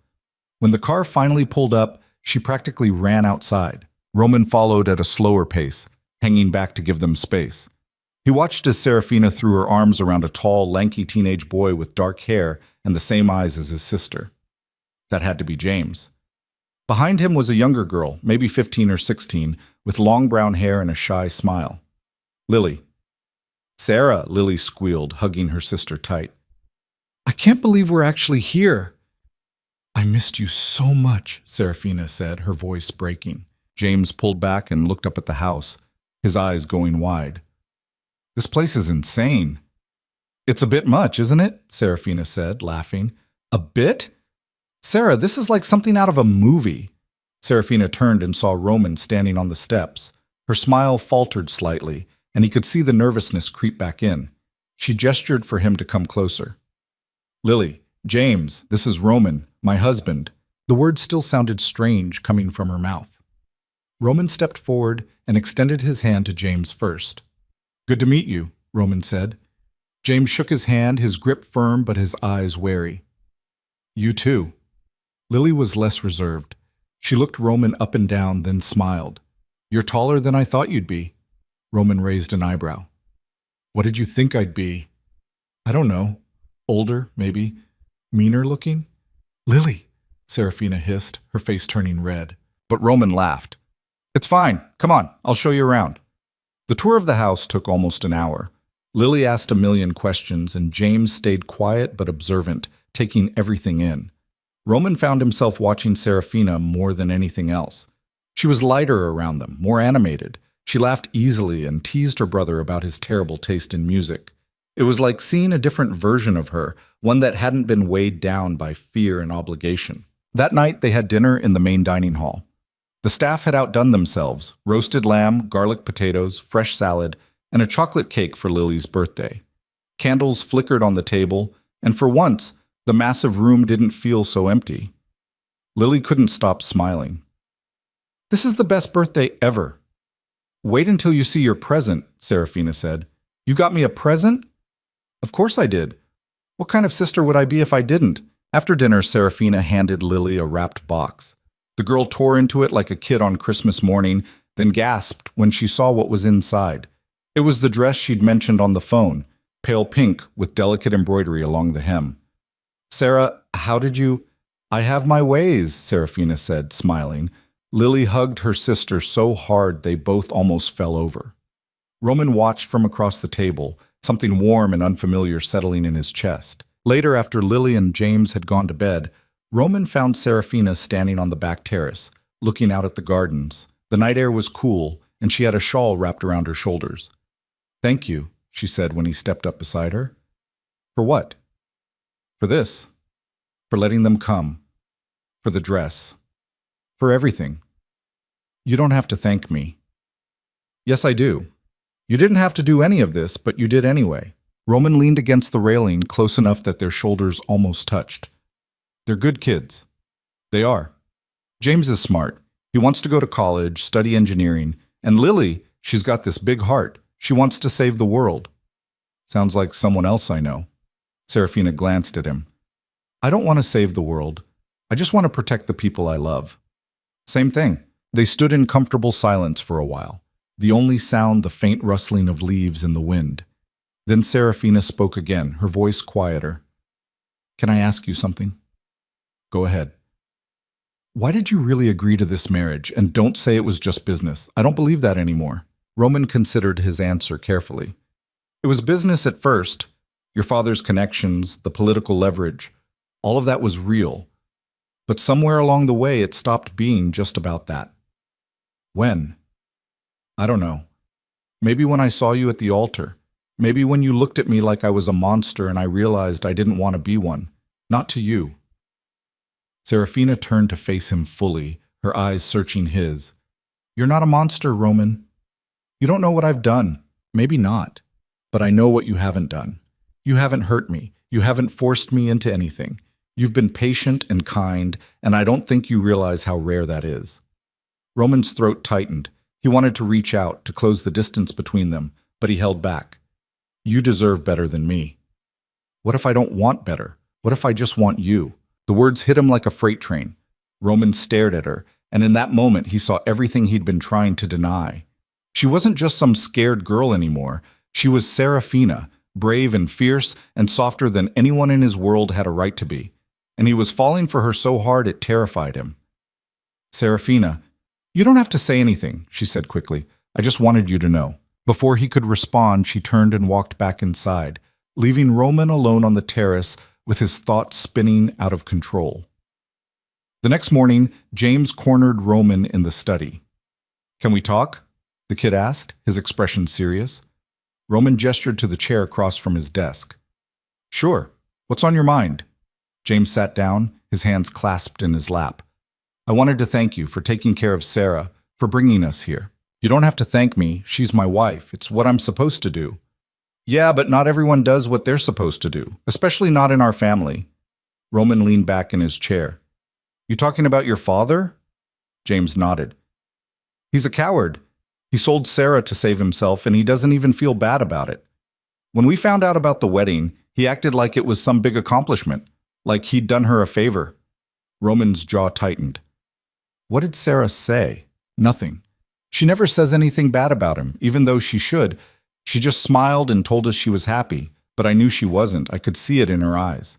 When the car finally pulled up, she practically ran outside. Roman followed at a slower pace, hanging back to give them space. He watched as Serafina threw her arms around a tall, lanky teenage boy with dark hair and the same eyes as his sister. That had to be James. Behind him was a younger girl, maybe 15 or 16, with long brown hair and a shy smile. Lily. "Sarah," Lily squealed, hugging her sister tight. "I can't believe we're actually here." "I missed you so much," Serafina said, her voice breaking. James pulled back and looked up at the house, his eyes going wide. "This place is insane." "It's a bit much, isn't it?" Serafina said, laughing. "A bit? Sarah, this is like something out of a movie. Serafina turned and saw Roman standing on the steps. Her smile faltered slightly, and he could see the nervousness creep back in. She gestured for him to come closer. Lily, James, this is Roman, my husband. The words still sounded strange coming from her mouth. Roman stepped forward and extended his hand to James first. Good to meet you, Roman said. James shook his hand, his grip firm but his eyes wary. You too. Lily was less reserved. She looked Roman up and down, then smiled. You're taller than I thought you'd be. Roman raised an eyebrow. What did you think I'd be? I don't know. Older, maybe. Meaner looking? Lily, Serafina hissed, her face turning red. But Roman laughed. It's fine. Come on, I'll show you around. The tour of the house took almost an hour. Lily asked a million questions, and James stayed quiet but observant, taking everything in. Roman found himself watching Serafina more than anything else. She was lighter around them, more animated. She laughed easily and teased her brother about his terrible taste in music. It was like seeing a different version of her, one that hadn't been weighed down by fear and obligation. That night, they had dinner in the main dining hall. The staff had outdone themselves: roasted lamb, garlic potatoes, fresh salad, and a chocolate cake for Lily's birthday. Candles flickered on the table, and for once, the massive room didn't feel so empty. Lily couldn't stop smiling. This is the best birthday ever. Wait until you see your present, Serafina said. You got me a present? Of course I did. What kind of sister would I be if I didn't? After dinner, Serafina handed Lily a wrapped box. The girl tore into it like a kid on Christmas morning, then gasped when she saw what was inside. It was the dress she'd mentioned on the phone, pale pink with delicate embroidery along the hem. Sarah, how did you— I have my ways, Serafina said, smiling. Lily hugged her sister so hard they both almost fell over. Roman watched from across the table, something warm and unfamiliar settling in his chest. Later, after Lily and James had gone to bed, Roman found Serafina standing on the back terrace, looking out at the gardens. The night air was cool, and she had a shawl wrapped around her shoulders. Thank you, she said when he stepped up beside her. For what? For this. For letting them come. For the dress. For everything. You don't have to thank me. Yes, I do. You didn't have to do any of this, but you did anyway. Roman leaned against the railing close enough that their shoulders almost touched. They're good kids. They are. James is smart. He wants to go to college, study engineering. And Lily, she's got this big heart. She wants to save the world. Sounds like someone else I know. Serafina glanced at him. I don't want to save the world. I just want to protect the people I love. Same thing. They stood in comfortable silence for a while, the only sound the faint rustling of leaves in the wind. Then Serafina spoke again, her voice quieter. Can I ask you something? Go ahead. Why did you really agree to this marriage? And don't say it was just business. I don't believe that anymore. Roman considered his answer carefully. It was business at first. Your father's connections, the political leverage, all of that was real. But somewhere along the way, it stopped being just about that. When? I don't know. Maybe when I saw you at the altar. Maybe when you looked at me like I was a monster and I realized I didn't want to be one. Not to you. Serafina turned to face him fully, her eyes searching his. You're not a monster, Roman. You don't know what I've done. Maybe not. But I know what you haven't done. You haven't hurt me. You haven't forced me into anything. You've been patient and kind, and I don't think you realize how rare that is. Roman's throat tightened. He wanted to reach out, to close the distance between them, but he held back. You deserve better than me. What if I don't want better? What if I just want you? The words hit him like a freight train. Roman stared at her, and in that moment he saw everything he'd been trying to deny. She wasn't just some scared girl anymore. She was Serafina, brave and fierce and softer than anyone in his world had a right to be. And he was falling for her so hard it terrified him. Serafina, you don't have to say anything, she said quickly. I just wanted you to know. Before he could respond, she turned and walked back inside, leaving Roman alone on the terrace with his thoughts spinning out of control. The next morning, James cornered Roman in the study. Can we talk? The kid asked, his expression serious. Roman gestured to the chair across from his desk. Sure. What's on your mind? James sat down, his hands clasped in his lap. I wanted to thank you for taking care of Sarah, for bringing us here. You don't have to thank me. She's my wife. It's what I'm supposed to do. Yeah, but not everyone does what they're supposed to do, especially not in our family. Roman leaned back in his chair. You talking about your father? James nodded. He's a coward. He sold Sarah to save himself, and he doesn't even feel bad about it. When we found out about the wedding, he acted like it was some big accomplishment, like he'd done her a favor. Roman's jaw tightened. What did Sarah say? Nothing. She never says anything bad about him, even though she should. She just smiled and told us she was happy, but I knew she wasn't. I could see it in her eyes.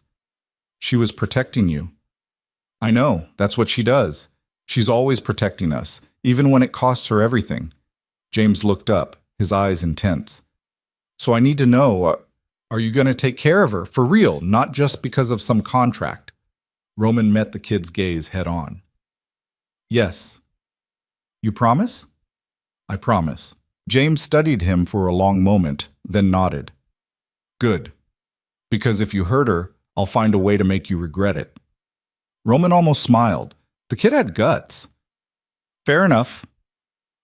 She was protecting you. I know, that's what she does. She's always protecting us, even when it costs her everything. James looked up, his eyes intense. So I need to know, are you going to take care of her, for real, not just because of some contract? Roman met the kid's gaze head on. Yes. You promise? I promise. James studied him for a long moment, then nodded. Good. Because if you hurt her, I'll find a way to make you regret it. Roman almost smiled. The kid had guts. Fair enough.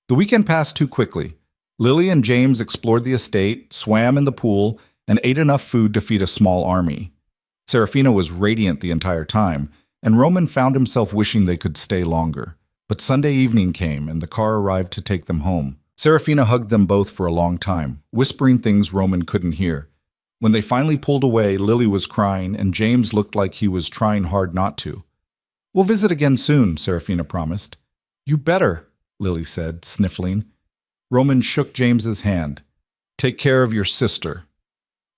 The weekend passed too quickly. Lily and James explored the estate, swam in the pool, and ate enough food to feed a small army. Serafina was radiant the entire time, and Roman found himself wishing they could stay longer. But Sunday evening came, and the car arrived to take them home. Serafina hugged them both for a long time, whispering things Roman couldn't hear. When they finally pulled away, Lily was crying, and James looked like he was trying hard not to. We'll visit again soon, Serafina promised. You better, Lily said, sniffling. Roman shook James's hand. Take care of your sister.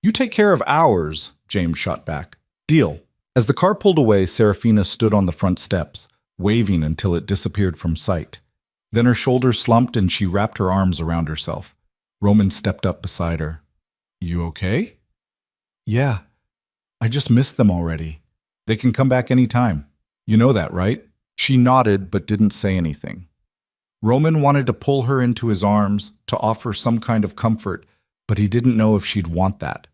You take care of ours, James shot back. Deal. As the car pulled away, Serafina stood on the front steps, waving until it disappeared from sight. Then her shoulders slumped and she wrapped her arms around herself. Roman stepped up beside her. You okay? Yeah. I just missed them already. They can come back any time. You know that, right? She nodded but didn't say anything. Roman wanted to pull her into his arms, to offer some kind of comfort, but he didn't know if she'd want that.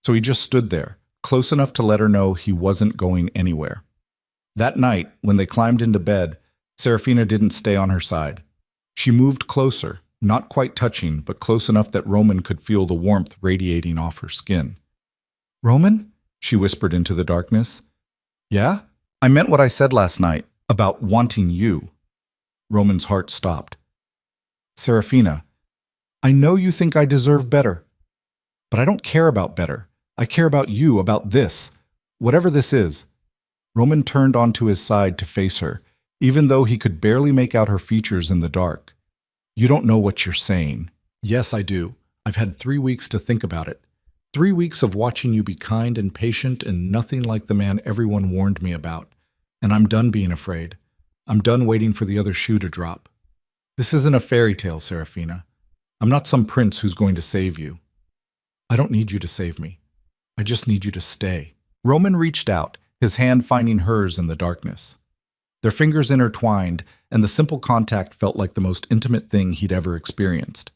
So he just stood there, close enough to let her know he wasn't going anywhere. That night, when they climbed into bed, Serafina didn't stay on her side. She moved closer, not quite touching, but close enough that Roman could feel the warmth radiating off her skin. Roman? She whispered into the darkness. Yeah? I meant what I said last night, about wanting you. Roman's heart stopped. Serafina, I know you think I deserve better, but I don't care about better. I care about you, about this, whatever this is. Roman turned onto his side to face her, even though he could barely make out her features in the dark. You don't know what you're saying. Yes, I do. I've had 3 weeks to think about it. 3 weeks of watching you be kind and patient and nothing like the man everyone warned me about. And I'm done being afraid. I'm done waiting for the other shoe to drop. This isn't a fairy tale, Serafina. I'm not some prince who's going to save you. I don't need you to save me. I just need you to stay. Roman reached out, his hand finding hers in the darkness. Their fingers intertwined, and the simple contact felt like the most intimate thing he'd ever experienced.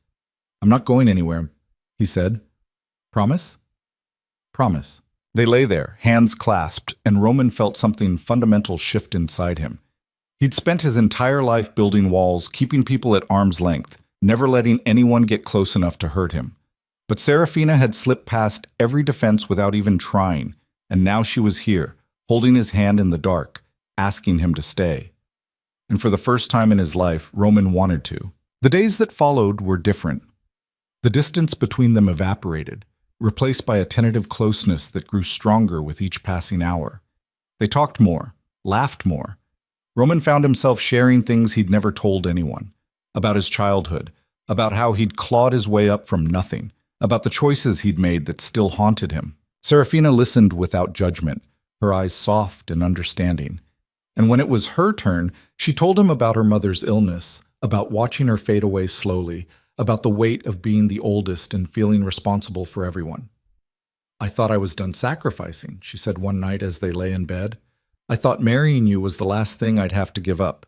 I'm not going anywhere, he said. Promise? Promise. They lay there, hands clasped, and Roman felt something fundamental shift inside him. He'd spent his entire life building walls, keeping people at arm's length, never letting anyone get close enough to hurt him. But Serafina had slipped past every defense without even trying, and now she was here, holding his hand in the dark, asking him to stay. And for the first time in his life, Roman wanted to. The days that followed were different. The distance between them evaporated, replaced by a tentative closeness that grew stronger with each passing hour. They talked more, laughed more. Roman found himself sharing things he'd never told anyone, about his childhood, about how he'd clawed his way up from nothing, about the choices he'd made that still haunted him. Serafina listened without judgment, her eyes soft and understanding. And when it was her turn, she told him about her mother's illness, about watching her fade away slowly, about the weight of being the oldest and feeling responsible for everyone. I thought I was done sacrificing, she said one night as they lay in bed. I thought marrying you was the last thing I'd have to give up.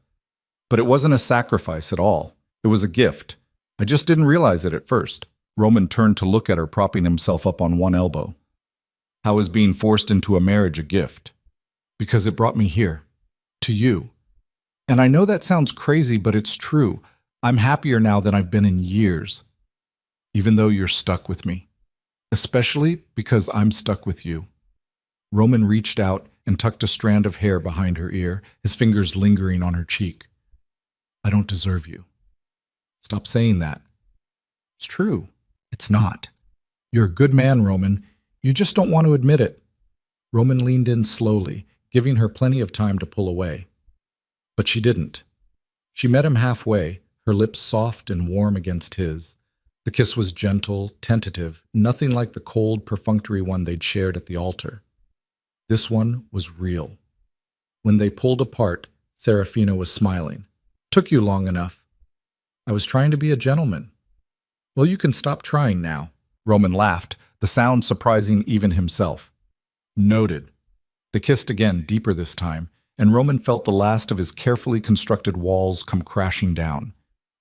But it wasn't a sacrifice at all. It was a gift. I just didn't realize it at first. Roman turned to look at her, propping himself up on one elbow. How is being forced into a marriage a gift? Because it brought me here. To you. And I know that sounds crazy, but it's true. I'm happier now than I've been in years. Even though you're stuck with me. Especially because I'm stuck with you. Roman reached out and tucked a strand of hair behind her ear, his fingers lingering on her cheek. I don't deserve you. Stop saying that. It's true. It's not. You're a good man, Roman. You just don't want to admit it. Roman leaned in slowly, giving her plenty of time to pull away. But she didn't. She met him halfway, her lips soft and warm against his. The kiss was gentle, tentative, nothing like the cold, perfunctory one they'd shared at the altar. This one was real. When they pulled apart, Serafina was smiling. Took you long enough. I was trying to be a gentleman. Well, you can stop trying now. Roman laughed, the sound surprising even himself. Noted. They kissed again, deeper this time, and Roman felt the last of his carefully constructed walls come crashing down.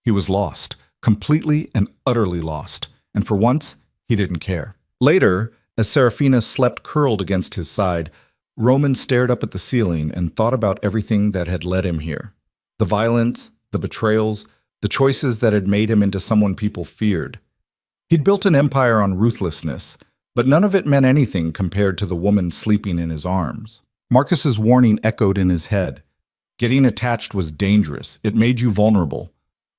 He was lost, completely and utterly lost, and for once, he didn't care. Later, as Serafina slept curled against his side, Roman stared up at the ceiling and thought about everything that had led him here. The violence, the betrayals, the choices that had made him into someone people feared. He'd built an empire on ruthlessness, but none of it meant anything compared to the woman sleeping in his arms. Marcus's warning echoed in his head. Getting attached was dangerous. It made you vulnerable.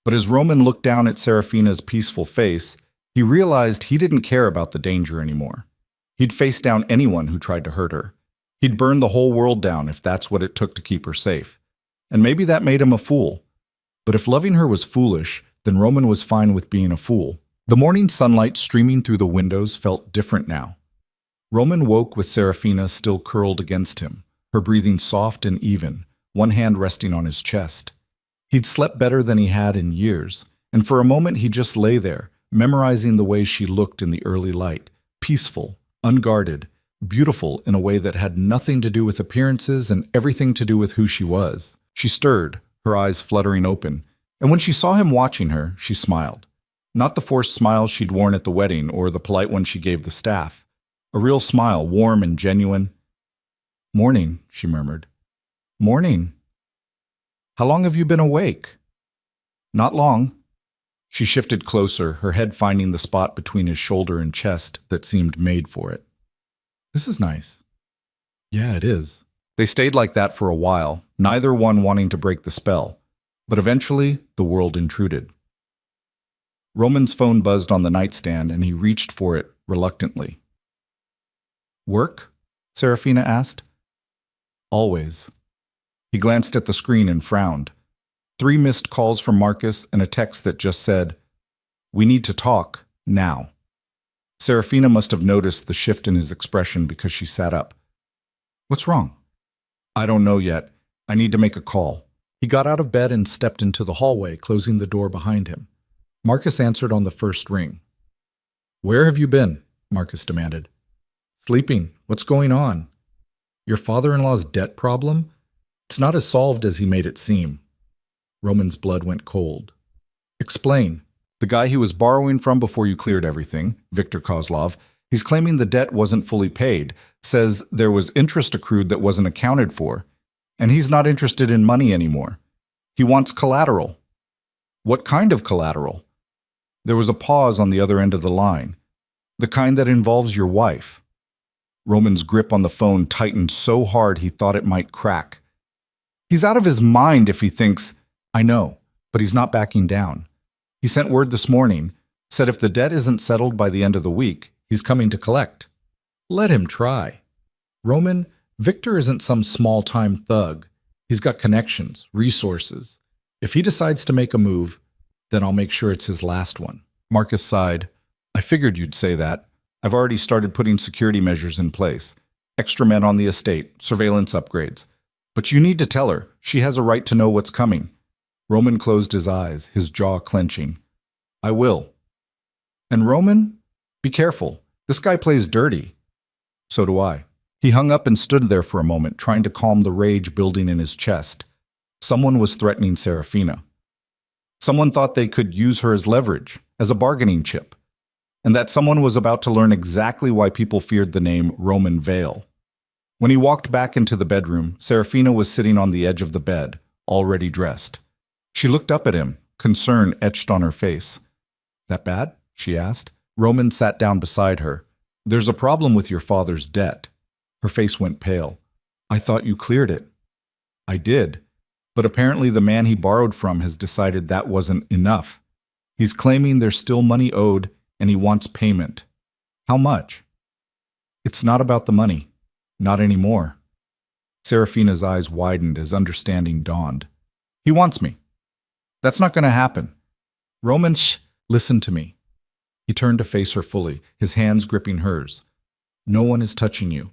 But as Roman looked down at Serafina's peaceful face, he realized he didn't care about the danger anymore. He'd face down anyone who tried to hurt her. He'd burn the whole world down if that's what it took to keep her safe. And maybe that made him a fool. But if loving her was foolish, then Roman was fine with being a fool. The morning sunlight streaming through the windows felt different now. Roman woke with Serafina still curled against him, her breathing soft and even, one hand resting on his chest. He'd slept better than he had in years, and for a moment he just lay there, memorizing the way she looked in the early light, peaceful, unguarded, beautiful in a way that had nothing to do with appearances and everything to do with who she was. She stirred, her eyes fluttering open, and when she saw him watching her, she smiled. Not the forced smile she'd worn at the wedding or the polite one she gave the staff. A real smile, warm and genuine. "Morning," she murmured. "Morning. How long have you been awake?" "Not long." She shifted closer, her head finding the spot between his shoulder and chest that seemed made for it. "This is nice." "Yeah, it is." They stayed like that for a while, neither one wanting to break the spell. But eventually, the world intruded. Roman's phone buzzed on the nightstand, and he reached for it reluctantly. "Work?" Serafina asked. "Always." He glanced at the screen and frowned. 3 missed calls from Marcus and a text that just said, "We need to talk, now." Serafina must have noticed the shift in his expression because she sat up. "What's wrong?" "I don't know yet. I need to make a call." He got out of bed and stepped into the hallway, closing the door behind him. Marcus answered on the first ring. "Where have you been?" Marcus demanded. "Sleeping. What's going on?" "Your father-in-law's debt problem? It's not as solved as he made it seem." Roman's blood went cold. "Explain." "The guy he was borrowing from before you cleared everything, Viktor Kozlov, he's claiming the debt wasn't fully paid, says there was interest accrued that wasn't accounted for, and he's not interested in money anymore. He wants collateral." "What kind of collateral?" There was a pause on the other end of the line. "The kind that involves your wife." Roman's grip on the phone tightened so hard he thought it might crack. "He's out of his mind if he thinks—" "I know, but he's not backing down. He sent word this morning, said if the debt isn't settled by the end of the week, he's coming to collect." "Let him try." "Roman, Victor isn't some small-time thug. He's got connections, resources. If he decides to make a move, then I'll make sure it's his last one." Marcus sighed. "I figured you'd say that. I've already started putting security measures in place. Extra men on the estate, surveillance upgrades. But you need to tell her. She has a right to know what's coming." Roman closed his eyes, his jaw clenching. "I will." "And Roman, be careful. This guy plays dirty." "So do I." He hung up and stood there for a moment, trying to calm the rage building in his chest. Someone was threatening Serafina. Someone thought they could use her as leverage, as a bargaining chip. And that someone was about to learn exactly why people feared the name Roman Vale. When he walked back into the bedroom, Serafina was sitting on the edge of the bed, already dressed. She looked up at him, concern etched on her face. "That bad?" she asked. Roman sat down beside her. "There's a problem with your father's debt." Her face went pale. "I thought you cleared it." "I did, but apparently the man he borrowed from has decided that wasn't enough. He's claiming there's still money owed, and he wants payment." "How much?" "It's not about the money. Not anymore." Serafina's eyes widened as understanding dawned. "He wants me. That's not going to happen." "Roman, listen to me." He turned to face her fully, his hands gripping hers. "No one is touching you.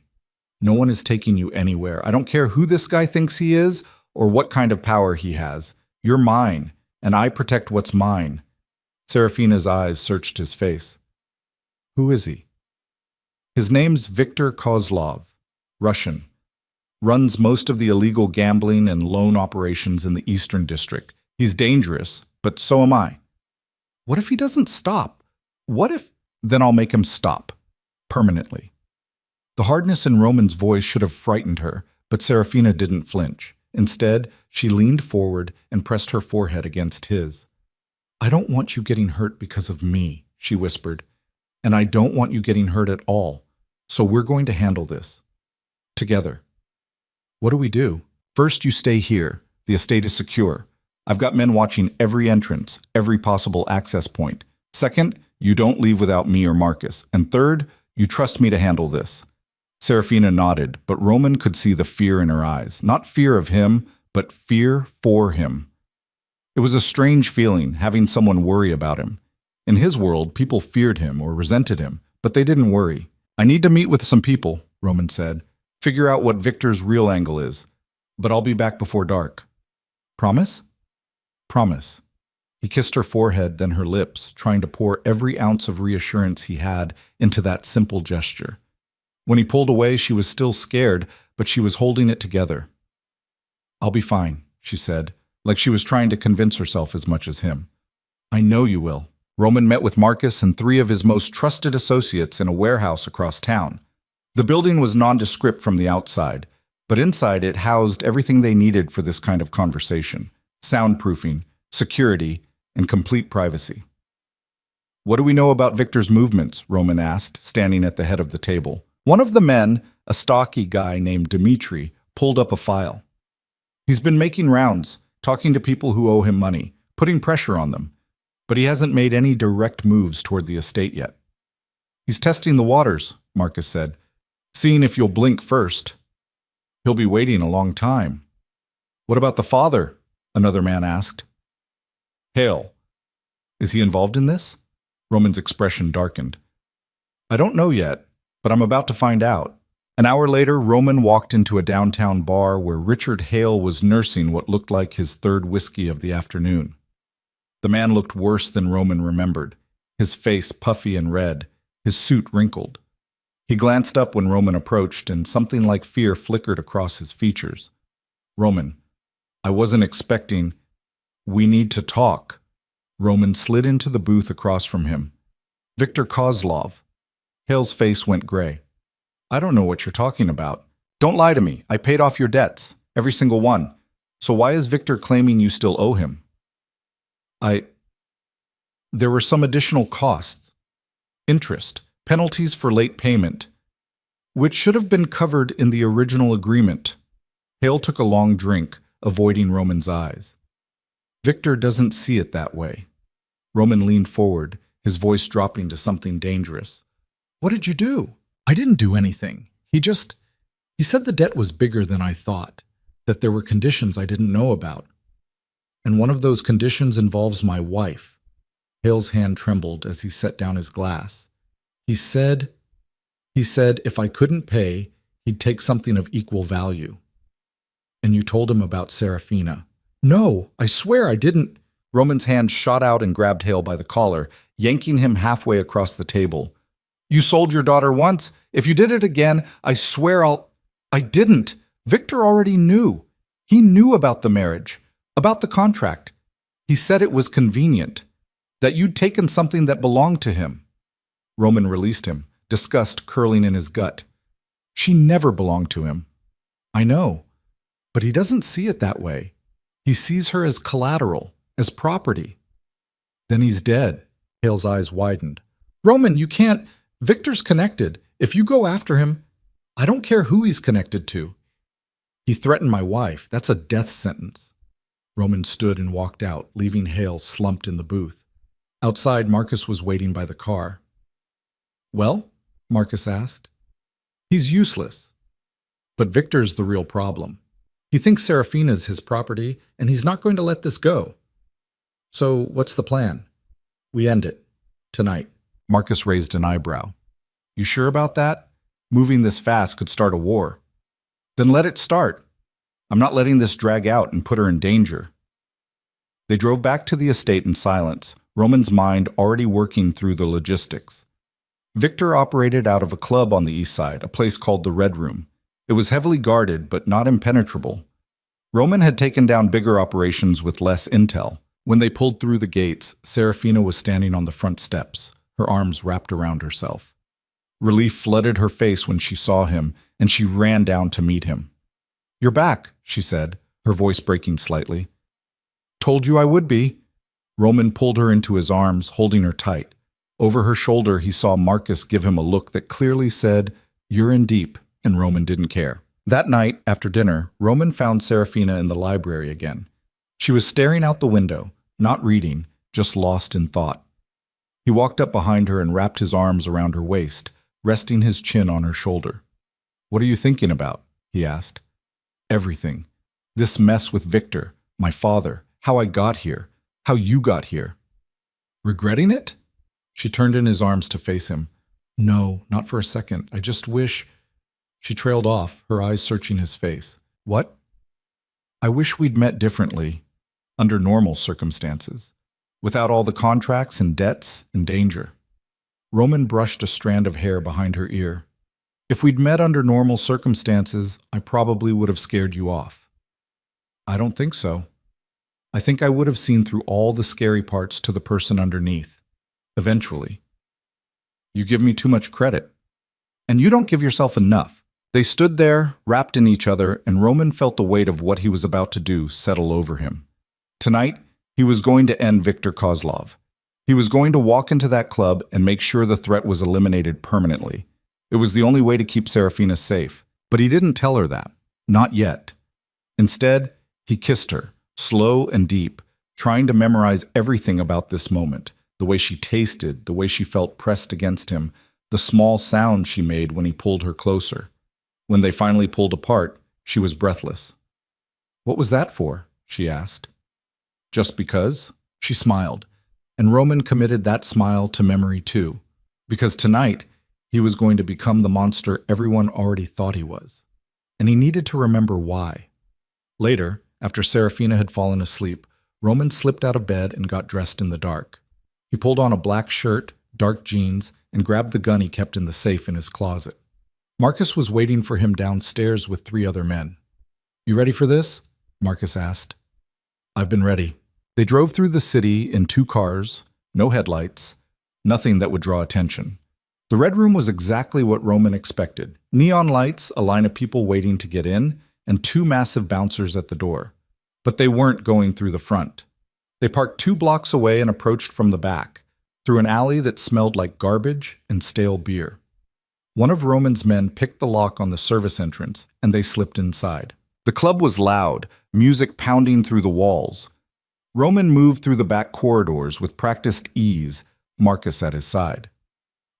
No one is taking you anywhere. I don't care who this guy thinks he is or what kind of power he has. You're mine, and I protect what's mine." Serafina's eyes searched his face. "Who is he?" "His name's Viktor Kozlov, Russian. Runs most of the illegal gambling and loan operations in the Eastern District. He's dangerous, but so am I." "What if he doesn't stop? What if—" "Then I'll make him stop. Permanently." The hardness in Roman's voice should have frightened her, but Serafina didn't flinch. Instead, she leaned forward and pressed her forehead against his. "I don't want you getting hurt because of me," she whispered. "And I don't want you getting hurt at all. So we're going to handle this. Together." "What do we do?" "First, you stay here. The estate is secure. I've got men watching every entrance, every possible access point. Second, you don't leave without me or Marcus. And third, you trust me to handle this." Serafina nodded, but Roman could see the fear in her eyes. Not fear of him, but fear for him. It was a strange feeling, having someone worry about him. In his world, people feared him or resented him, but they didn't worry. "I need to meet with some people," Roman said. "Figure out what Victor's real angle is. But I'll be back before dark." "Promise?" "Promise." He kissed her forehead, then her lips, trying to pour every ounce of reassurance he had into that simple gesture. When he pulled away, she was still scared, but she was holding it together. "I'll be fine," she said, like she was trying to convince herself as much as him. "I know you will." Roman met with Marcus and 3 of his most trusted associates in a warehouse across town. The building was nondescript from the outside, but inside it housed everything they needed for this kind of conversation: soundproofing, security, and complete privacy. "What do we know about Victor's movements?" Roman asked, standing at the head of the table. One of the men, a stocky guy named Dmitri, pulled up a file. "He's been making rounds, talking to people who owe him money, putting pressure on them, but he hasn't made any direct moves toward the estate yet." "He's testing the waters," Marcus said, "seeing if you'll blink first. He'll be waiting a long time." "What about the father?" another man asked. "Hale. Is he involved in this?" Roman's expression darkened. "I don't know yet, but I'm about to find out." An hour later, Roman walked into a downtown bar where Richard Hale was nursing what looked like his 3rd whiskey of the afternoon. The man looked worse than Roman remembered, his face puffy and red, his suit wrinkled. He glanced up when Roman approached, and something like fear flickered across his features. "Roman, I wasn't expecting—" "We need to talk." Roman slid into the booth across from him. "Viktor Kozlov." Hale's face went gray. "I don't know what you're talking about. Don't lie to me. I paid off your debts, every single one. So why is Victor claiming you still owe him?" There were some additional costs. Interest, penalties for late payment, which should have been covered in the original agreement. Hale took a long drink, avoiding Roman's eyes. "Victor doesn't see it that way." Roman leaned forward, his voice dropping to something dangerous. "What did you do?" "I didn't do anything. He said the debt was bigger than I thought, that there were conditions I didn't know about. And one of those conditions involves my wife." Hale's hand trembled as he set down his glass. He said if I couldn't pay, he'd take something of equal value." "And you told him about Serafina?" "No, I swear I didn't." Roman's hand shot out and grabbed Hale by the collar, yanking him halfway across the table. "You sold your daughter once. If you did it again, I swear I didn't. Victor already knew. He knew about the marriage, about the contract. He said it was convenient, that you'd taken something that belonged to him." Roman released him, disgust curling in his gut. She never belonged to him. I know, but he doesn't see it that way. He sees her as collateral, as property. Then he's dead. Hale's eyes widened. Roman, you can't. Victor's connected. If you go after him, I don't care who he's connected to. He threatened my wife. That's a death sentence. Roman stood and walked out, leaving Hale slumped in the booth. Outside, Marcus was waiting by the car. Well? Marcus asked. He's useless. But Victor's the real problem. He thinks Serafina's his property, and he's not going to let this go. So what's the plan? We end it. Tonight. Marcus raised an eyebrow. You sure about that? Moving this fast could start a war. Then let it start. I'm not letting this drag out and put her in danger. They drove back to the estate in silence, Roman's mind already working through the logistics. Victor operated out of a club on the east side, a place called the Red Room. It was heavily guarded, but not impenetrable. Roman had taken down bigger operations with less intel. When they pulled through the gates, Serafina was standing on the front steps, her arms wrapped around herself. Relief flooded her face when she saw him, and she ran down to meet him. You're back, she said, her voice breaking slightly. Told you I would be. Roman pulled her into his arms, holding her tight. Over her shoulder, he saw Marcus give him a look that clearly said, You're in deep, and Roman didn't care. That night, after dinner, Roman found Serafina in the library again. She was staring out the window, not reading, just lost in thought. He walked up behind her and wrapped his arms around her waist, resting his chin on her shoulder. What are you thinking about? He asked. Everything. This mess with Victor, my father, how I got here, how you got here. Regretting it? She turned in his arms to face him. No, not for a second. I just wish... She trailed off, her eyes searching his face. What? I wish we'd met differently, under normal circumstances, without all the contracts and debts and danger. Roman brushed a strand of hair behind her ear. If we'd met under normal circumstances, I probably would have scared you off. I don't think so. I think I would have seen through all the scary parts to the person underneath. Eventually. You give me too much credit. And you don't give yourself enough. They stood there, wrapped in each other, and Roman felt the weight of what he was about to do settle over him. Tonight, he was going to end Viktor Kozlov. He was going to walk into that club and make sure the threat was eliminated permanently. It was the only way to keep Serafina safe, but he didn't tell her that. Not yet. Instead, he kissed her, slow and deep, trying to memorize everything about this moment, the way she tasted, the way she felt pressed against him, the small sound she made when he pulled her closer. When they finally pulled apart, she was breathless. What was that for? She asked. Just because? She smiled, and Roman committed that smile to memory too, because tonight he was going to become the monster everyone already thought he was, and he needed to remember why. Later, after Serafina had fallen asleep, Roman slipped out of bed and got dressed in the dark. He pulled on a black shirt, dark jeans, and grabbed the gun he kept in the safe in his closet. Marcus was waiting for him downstairs with 3 other men. You ready for this? Marcus asked. I've been ready. They drove through the city in 2 cars, no headlights, nothing that would draw attention. The Red Room was exactly what Roman expected. Neon lights, a line of people waiting to get in, and 2 massive bouncers at the door. But they weren't going through the front. They parked 2 blocks away and approached from the back, through an alley that smelled like garbage and stale beer. One of Roman's men picked the lock on the service entrance, and they slipped inside. The club was loud, music pounding through the walls. Roman moved through the back corridors with practiced ease, Marcus at his side.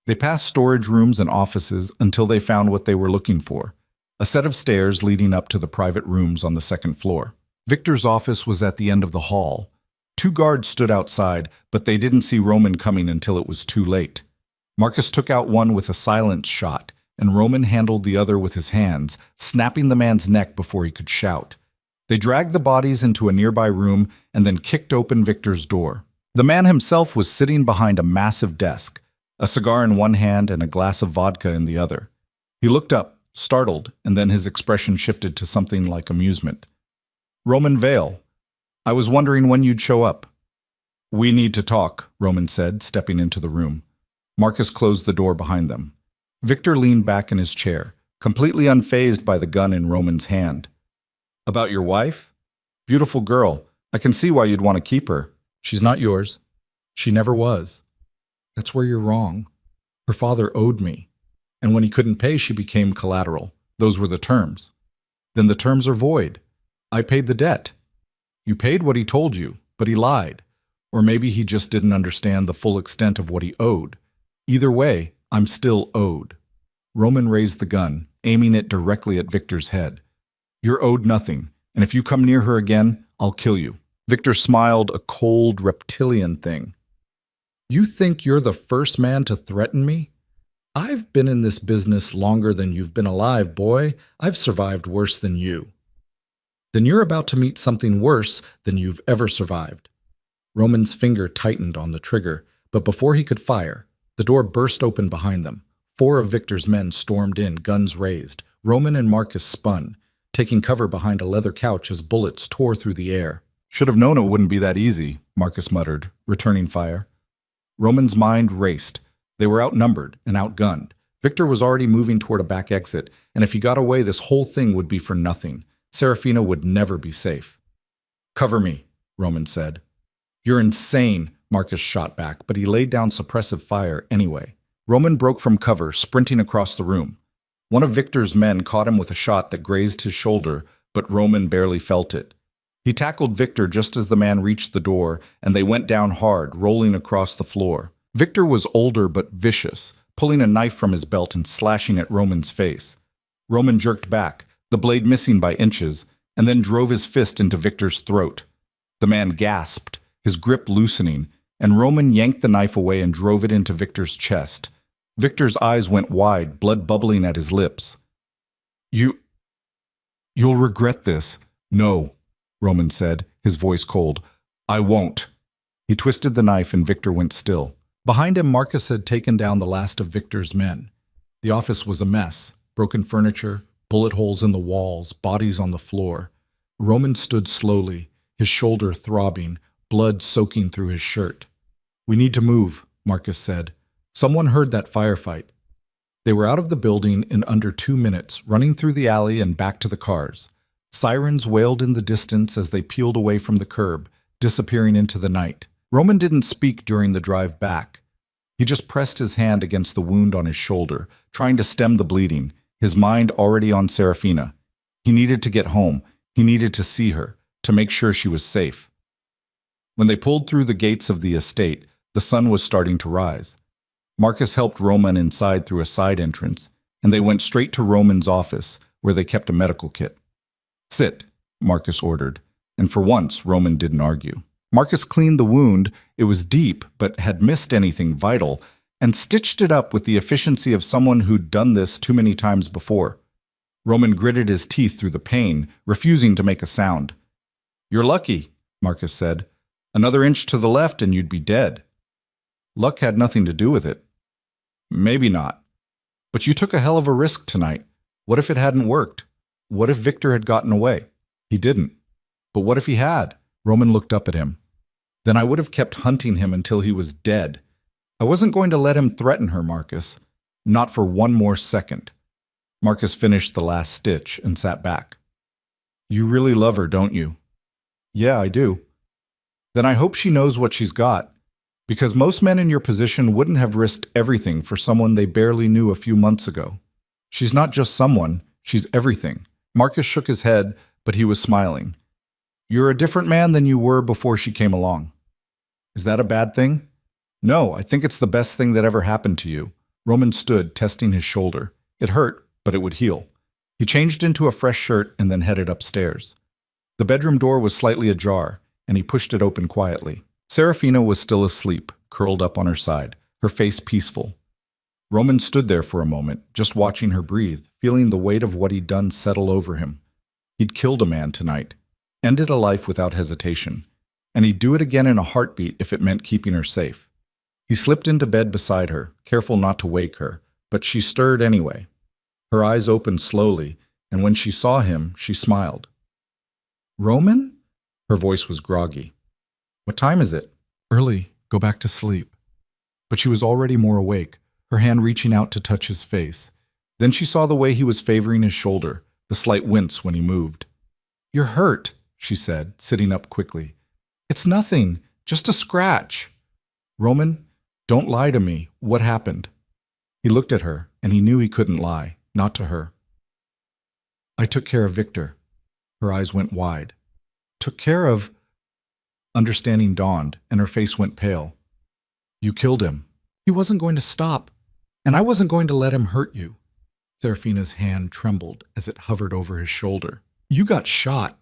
They passed storage rooms and offices until they found what they were looking for, a set of stairs leading up to the private rooms on the 2nd floor. Victor's office was at the end of the hall. 2 guards stood outside, but they didn't see Roman coming until it was too late. Marcus took out one with a silence shot, and Roman handled the other with his hands, snapping the man's neck before he could shout. They dragged the bodies into a nearby room and then kicked open Victor's door. The man himself was sitting behind a massive desk, a cigar in one hand and a glass of vodka in the other. He looked up, startled, and then his expression shifted to something like amusement. Roman Vale, I was wondering when you'd show up. We need to talk, Roman said, stepping into the room. Marcus closed the door behind them. Victor leaned back in his chair, completely unfazed by the gun in Roman's hand. About your wife? Beautiful girl. I can see why you'd want to keep her. She's not yours. She never was. That's where you're wrong. Her father owed me, and when he couldn't pay, she became collateral. Those were the terms. Then the terms are void. I paid the debt. You paid what he told you, but he lied. Or maybe he just didn't understand the full extent of what he owed. Either way, I'm still owed. Roman raised the gun, aiming it directly at Victor's head. You're owed nothing, and if you come near her again, I'll kill you. Victor smiled, a cold, reptilian thing. You think you're the first man to threaten me? I've been in this business longer than you've been alive, boy. I've survived worse than you. Then you're about to meet something worse than you've ever survived. Roman's finger tightened on the trigger, but before he could fire, the door burst open behind them. 4 of Victor's men stormed in, guns raised. Roman and Marcus spun, taking cover behind a leather couch as bullets tore through the air. Should have known it wouldn't be that easy, Marcus muttered, returning fire. Roman's mind raced. They were outnumbered and outgunned. Victor was already moving toward a back exit, and if he got away, this whole thing would be for nothing. Serafina would never be safe. Cover me, Roman said. You're insane, Marcus shot back, but he laid down suppressive fire anyway. Roman broke from cover, sprinting across the room. One of Victor's men caught him with a shot that grazed his shoulder, but Roman barely felt it. He tackled Victor just as the man reached the door, and they went down hard, rolling across the floor. Victor was older but vicious, pulling a knife from his belt and slashing at Roman's face. Roman jerked back, the blade missing by inches, and then drove his fist into Victor's throat. The man gasped, his grip loosening, and Roman yanked the knife away and drove it into Victor's chest. Victor's eyes went wide, blood bubbling at his lips. You'll regret this. No, Roman said, his voice cold. I won't. He twisted the knife and Victor went still. Behind him, Marcus had taken down the last of Victor's men. The office was a mess. Broken furniture, bullet holes in the walls, bodies on the floor. Roman stood slowly, his shoulder throbbing, blood soaking through his shirt. We need to move, Marcus said. Someone heard that firefight. They were out of the building in under 2 minutes, running through the alley and back to the cars. Sirens wailed in the distance as they peeled away from the curb, disappearing into the night. Roman didn't speak during the drive back. He just pressed his hand against the wound on his shoulder, trying to stem the bleeding, his mind already on Serafina. He needed to get home. He needed to see her, to make sure she was safe. When they pulled through the gates of the estate, the sun was starting to rise. Marcus helped Roman inside through a side entrance, and they went straight to Roman's office, where they kept a medical kit. Sit, Marcus ordered, and for once Roman didn't argue. Marcus cleaned the wound. It was deep, but had missed anything vital, and stitched it up with the efficiency of someone who'd done this too many times before. Roman gritted his teeth through the pain, refusing to make a sound. You're lucky, Marcus said. Another inch to the left and you'd be dead. Luck had nothing to do with it. Maybe not. But you took a hell of a risk tonight. What if it hadn't worked? What if Victor had gotten away? He didn't. But what if he had? Roman looked up at him. Then I would have kept hunting him until he was dead. I wasn't going to let him threaten her, Marcus. Not for one more second. Marcus finished the last stitch and sat back. You really love her, don't you? Yeah, I do. Then I hope she knows what she's got. Because most men in your position wouldn't have risked everything for someone they barely knew a few months ago. She's not just someone, she's everything. Marcus shook his head, but he was smiling. You're a different man than you were before she came along. Is that a bad thing? No, I think it's the best thing that ever happened to you. Roman stood, testing his shoulder. It hurt, but it would heal. He changed into a fresh shirt and then headed upstairs. The bedroom door was slightly ajar, and he pushed it open quietly. Serafina was still asleep, curled up on her side, her face peaceful. Roman stood there for a moment, just watching her breathe, feeling the weight of what he'd done settle over him. He'd killed a man tonight, ended a life without hesitation, and he'd do it again in a heartbeat if it meant keeping her safe. He slipped into bed beside her, careful not to wake her, but she stirred anyway. Her eyes opened slowly, and when she saw him, she smiled. Roman? Her voice was groggy. What time is it? Early. Go back to sleep. But she was already more awake, her hand reaching out to touch his face. Then she saw the way he was favoring his shoulder, the slight wince when he moved. "You're hurt," she said, sitting up quickly. "It's nothing, just a scratch." "Roman, don't lie to me. What happened?" He looked at her, and he knew he couldn't lie, not to her. "I took care of Victor." Her eyes went wide. "Took care of—" Understanding dawned, and her face went pale. "You killed him." "He wasn't going to stop, and I wasn't going to let him hurt you." Serafina's hand trembled as it hovered over his shoulder. "You got shot.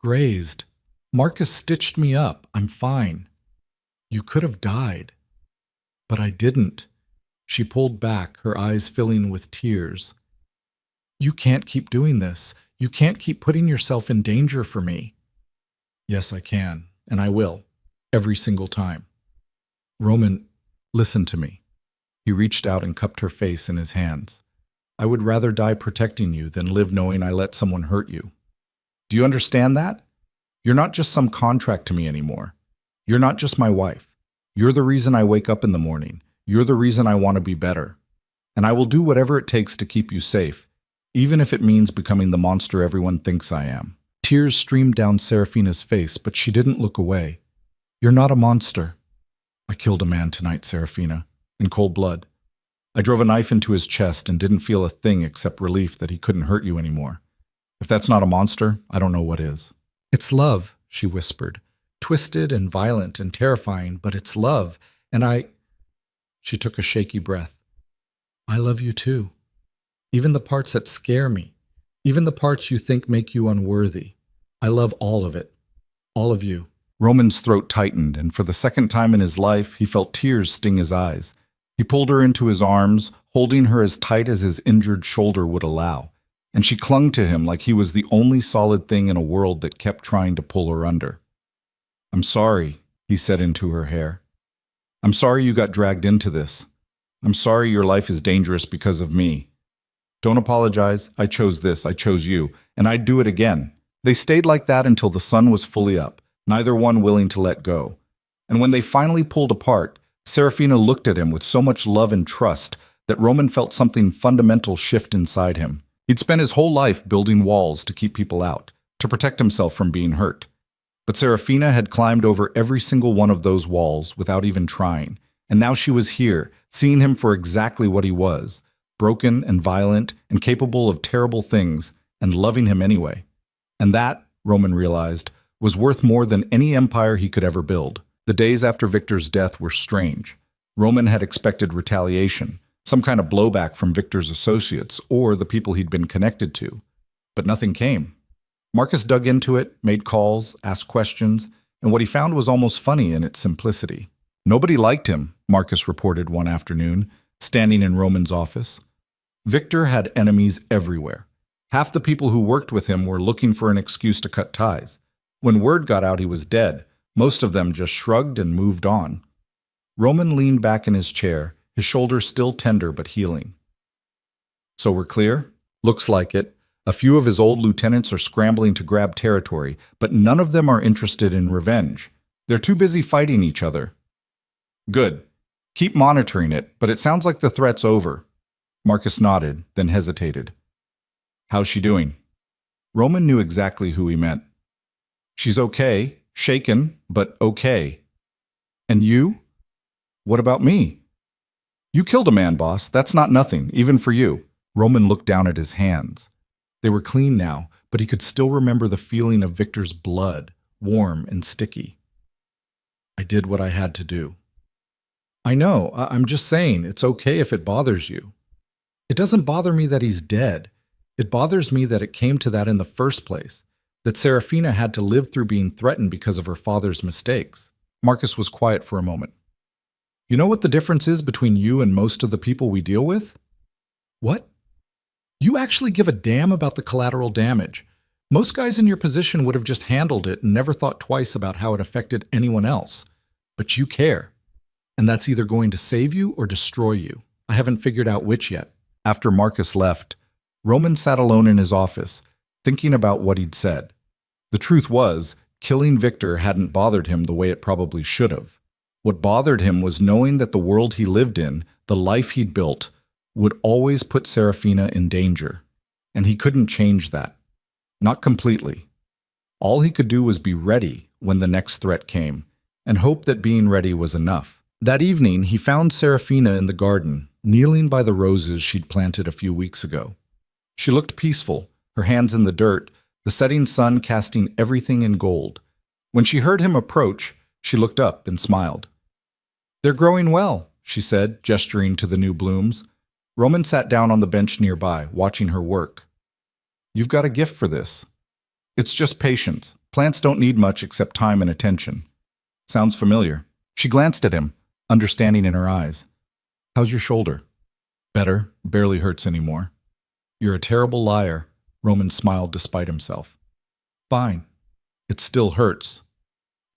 Grazed. Marcus stitched me up. I'm fine. You could have died. But I didn't." She pulled back, her eyes filling with tears. "You can't keep doing this. You can't keep putting yourself in danger for me." "Yes, I can, and I will. Every single time." "Roman, listen to me." He reached out and cupped her face in his hands. "I would rather die protecting you than live knowing I let someone hurt you. Do you understand that? You're not just some contract to me anymore. You're not just my wife. You're the reason I wake up in the morning. You're the reason I want to be better. And I will do whatever it takes to keep you safe, even if it means becoming the monster everyone thinks I am." Tears streamed down Serafina's face, but she didn't look away. "You're not a monster." "I killed a man tonight, Serafina, in cold blood. I drove a knife into his chest and didn't feel a thing except relief that he couldn't hurt you anymore. If that's not a monster, I don't know what is." "It's love," she whispered. "Twisted and violent and terrifying, but it's love. And I—" She took a shaky breath. "I love you too. Even the parts that scare me. Even the parts you think make you unworthy. I love all of it. All of you." Roman's throat tightened, and for the second time in his life, he felt tears sting his eyes. He pulled her into his arms, holding her as tight as his injured shoulder would allow, and she clung to him like he was the only solid thing in a world that kept trying to pull her under. "I'm sorry," he said into her hair. "I'm sorry you got dragged into this. I'm sorry your life is dangerous because of me. Don't apologize. I chose this. I chose you. And I'd do it again." They stayed like that until the sun was fully up, neither one willing to let go. And when they finally pulled apart, Serafina looked at him with so much love and trust that Roman felt something fundamental shift inside him. He'd spent his whole life building walls to keep people out, to protect himself from being hurt. But Serafina had climbed over every single one of those walls without even trying, and now she was here, seeing him for exactly what he was, broken and violent and capable of terrible things, and loving him anyway. And that, Roman realized, was worth more than any empire he could ever build. The days after Victor's death were strange. Roman had expected retaliation, some kind of blowback from Victor's associates or the people he'd been connected to. But nothing came. Marcus dug into it, made calls, asked questions, and what he found was almost funny in its simplicity. Nobody liked him, Marcus reported one afternoon, standing in Roman's office. Victor had enemies everywhere. Half the people who worked with him were looking for an excuse to cut ties. When word got out he was dead, most of them just shrugged and moved on. Roman leaned back in his chair, his shoulders still tender but healing. "So we're clear? Looks like it. A few of his old lieutenants are scrambling to grab territory, but none of them are interested in revenge. They're too busy fighting each other." "Good. Keep monitoring it, but it sounds like the threat's over." Marcus nodded, then hesitated. "How's she doing?" Roman knew exactly who he meant. "She's okay. Shaken, but okay." "And you? What about me?" "You killed a man, boss. That's not nothing, even for you." Roman looked down at his hands. They were clean now, but he could still remember the feeling of Victor's blood, warm and sticky. "I did what I had to do." "I know. I'm just saying, it's okay if it bothers you." "It doesn't bother me that he's dead. It bothers me that it came to that in the first place, that Serafina had to live through being threatened because of her father's mistakes." Marcus was quiet for a moment. "You know what the difference is between you and most of the people we deal with?" "What?" "You actually give a damn about the collateral damage. Most guys in your position would have just handled it and never thought twice about how it affected anyone else. But you care. And that's either going to save you or destroy you. I haven't figured out which yet." After Marcus left, Roman sat alone in his office, thinking about what he'd said. The truth was, killing Victor hadn't bothered him the way it probably should have. What bothered him was knowing that the world he lived in, the life he'd built, would always put Serafina in danger, and he couldn't change that. Not completely. All he could do was be ready when the next threat came, and hope that being ready was enough. That evening, he found Serafina in the garden, kneeling by the roses she'd planted a few weeks ago. She looked peaceful, her hands in the dirt, the setting sun casting everything in gold. When she heard him approach, she looked up and smiled. "They're growing well," she said, gesturing to the new blooms. Roman sat down on the bench nearby, watching her work. "You've got a gift for this. It's just patience. Plants don't need much except time and attention." Sounds familiar. She glanced at him, understanding in her eyes. "How's your shoulder?" "Better. Barely hurts anymore." "You're a terrible liar." Roman smiled despite himself. "Fine. It still hurts.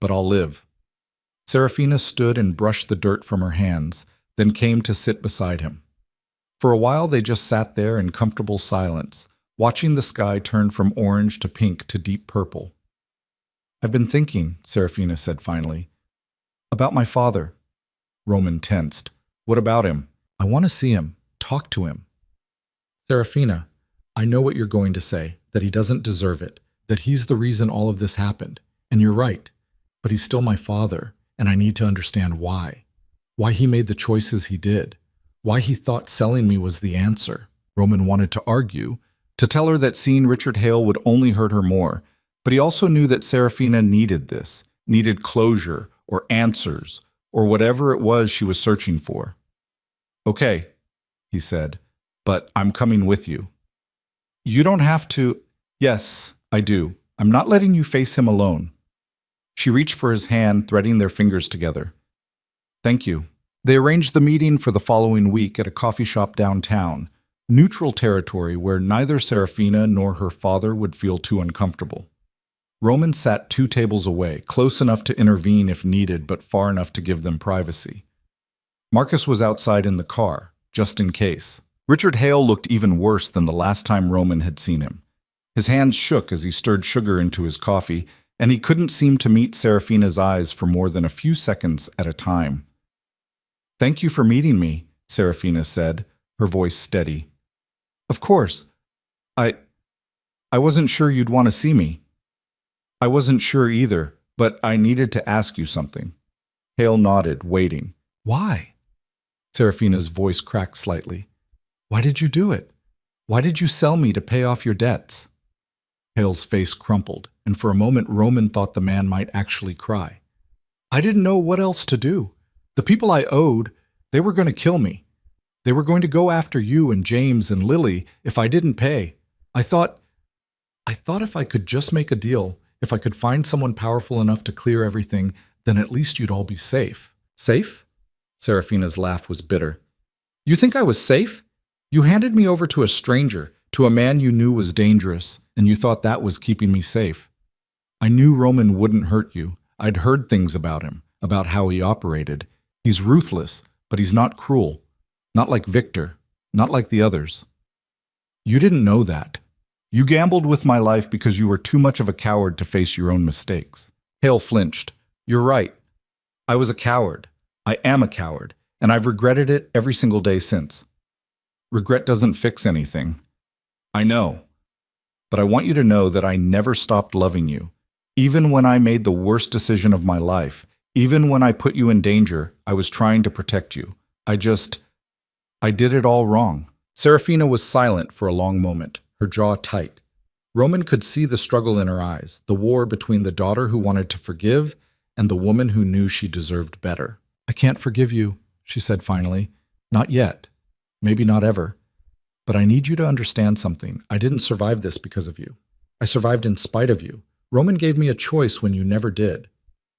But I'll live." Serafina stood and brushed the dirt from her hands, then came to sit beside him. For a while they just sat there in comfortable silence, watching the sky turn from orange to pink to deep purple. "I've been thinking," Serafina said finally, "about my father." Roman tensed. "What about him?" "I want to see him, talk to him." "Serafina, I know what you're going to say, that he doesn't deserve it, that he's the reason all of this happened. And you're right. But he's still my father, and I need to understand why. Why he made the choices he did. Why he thought selling me was the answer." Roman wanted to argue, to tell her that seeing Richard Hale would only hurt her more, but he also knew that Serafina needed this, needed closure, or answers, or whatever it was she was searching for. "Okay," he said, "but I'm coming with you." "You don't have to." "Yes, I do. I'm not letting you face him alone." She reached for his hand, threading their fingers together. "Thank you." They arranged the meeting for the following week at a coffee shop downtown, neutral territory where neither Serafina nor her father would feel too uncomfortable. Roman sat 2 tables away, close enough to intervene if needed, but far enough to give them privacy. Marcus was outside in the car, just in case. Richard Hale looked even worse than the last time Roman had seen him. His hands shook as he stirred sugar into his coffee, and he couldn't seem to meet Serafina's eyes for more than a few seconds at a time. "Thank you for meeting me," Serafina said, her voice steady. "Of course. I wasn't sure you'd want to see me." "I wasn't sure either, but I needed to ask you something." Hale nodded, waiting. "Why?" Serafina's voice cracked slightly. "Why did you do it? Why did you sell me to pay off your debts?" Hale's face crumpled, and for a moment Roman thought the man might actually cry. "I didn't know what else to do. The people I owed, they were going to kill me. They were going to go after you and James and Lily if I didn't pay. I thought if I could just make a deal, if I could find someone powerful enough to clear everything, then at least you'd all be safe." "Safe?" Serafina's laugh was bitter. "You think I was safe? You handed me over to a stranger, to a man you knew was dangerous, and you thought that was keeping me safe. I knew Roman wouldn't hurt you. I'd heard things about him, about how he operated. He's ruthless, but he's not cruel. Not like Victor, not like the others. You didn't know that. You gambled with my life because you were too much of a coward to face your own mistakes." Hale flinched. "You're right. I was a coward. I am a coward, and I've regretted it every single day since." "Regret doesn't fix anything." "I know. But I want you to know that I never stopped loving you. Even when I made the worst decision of my life, even when I put you in danger, I was trying to protect you. I did it all wrong." Serafina was silent for a long moment, her jaw tight. Roman could see the struggle in her eyes, the war between the daughter who wanted to forgive and the woman who knew she deserved better. "I can't forgive you," she said finally. "Not yet. Maybe not ever. But I need you to understand something. I didn't survive this because of you. I survived in spite of you. Roman gave me a choice when you never did.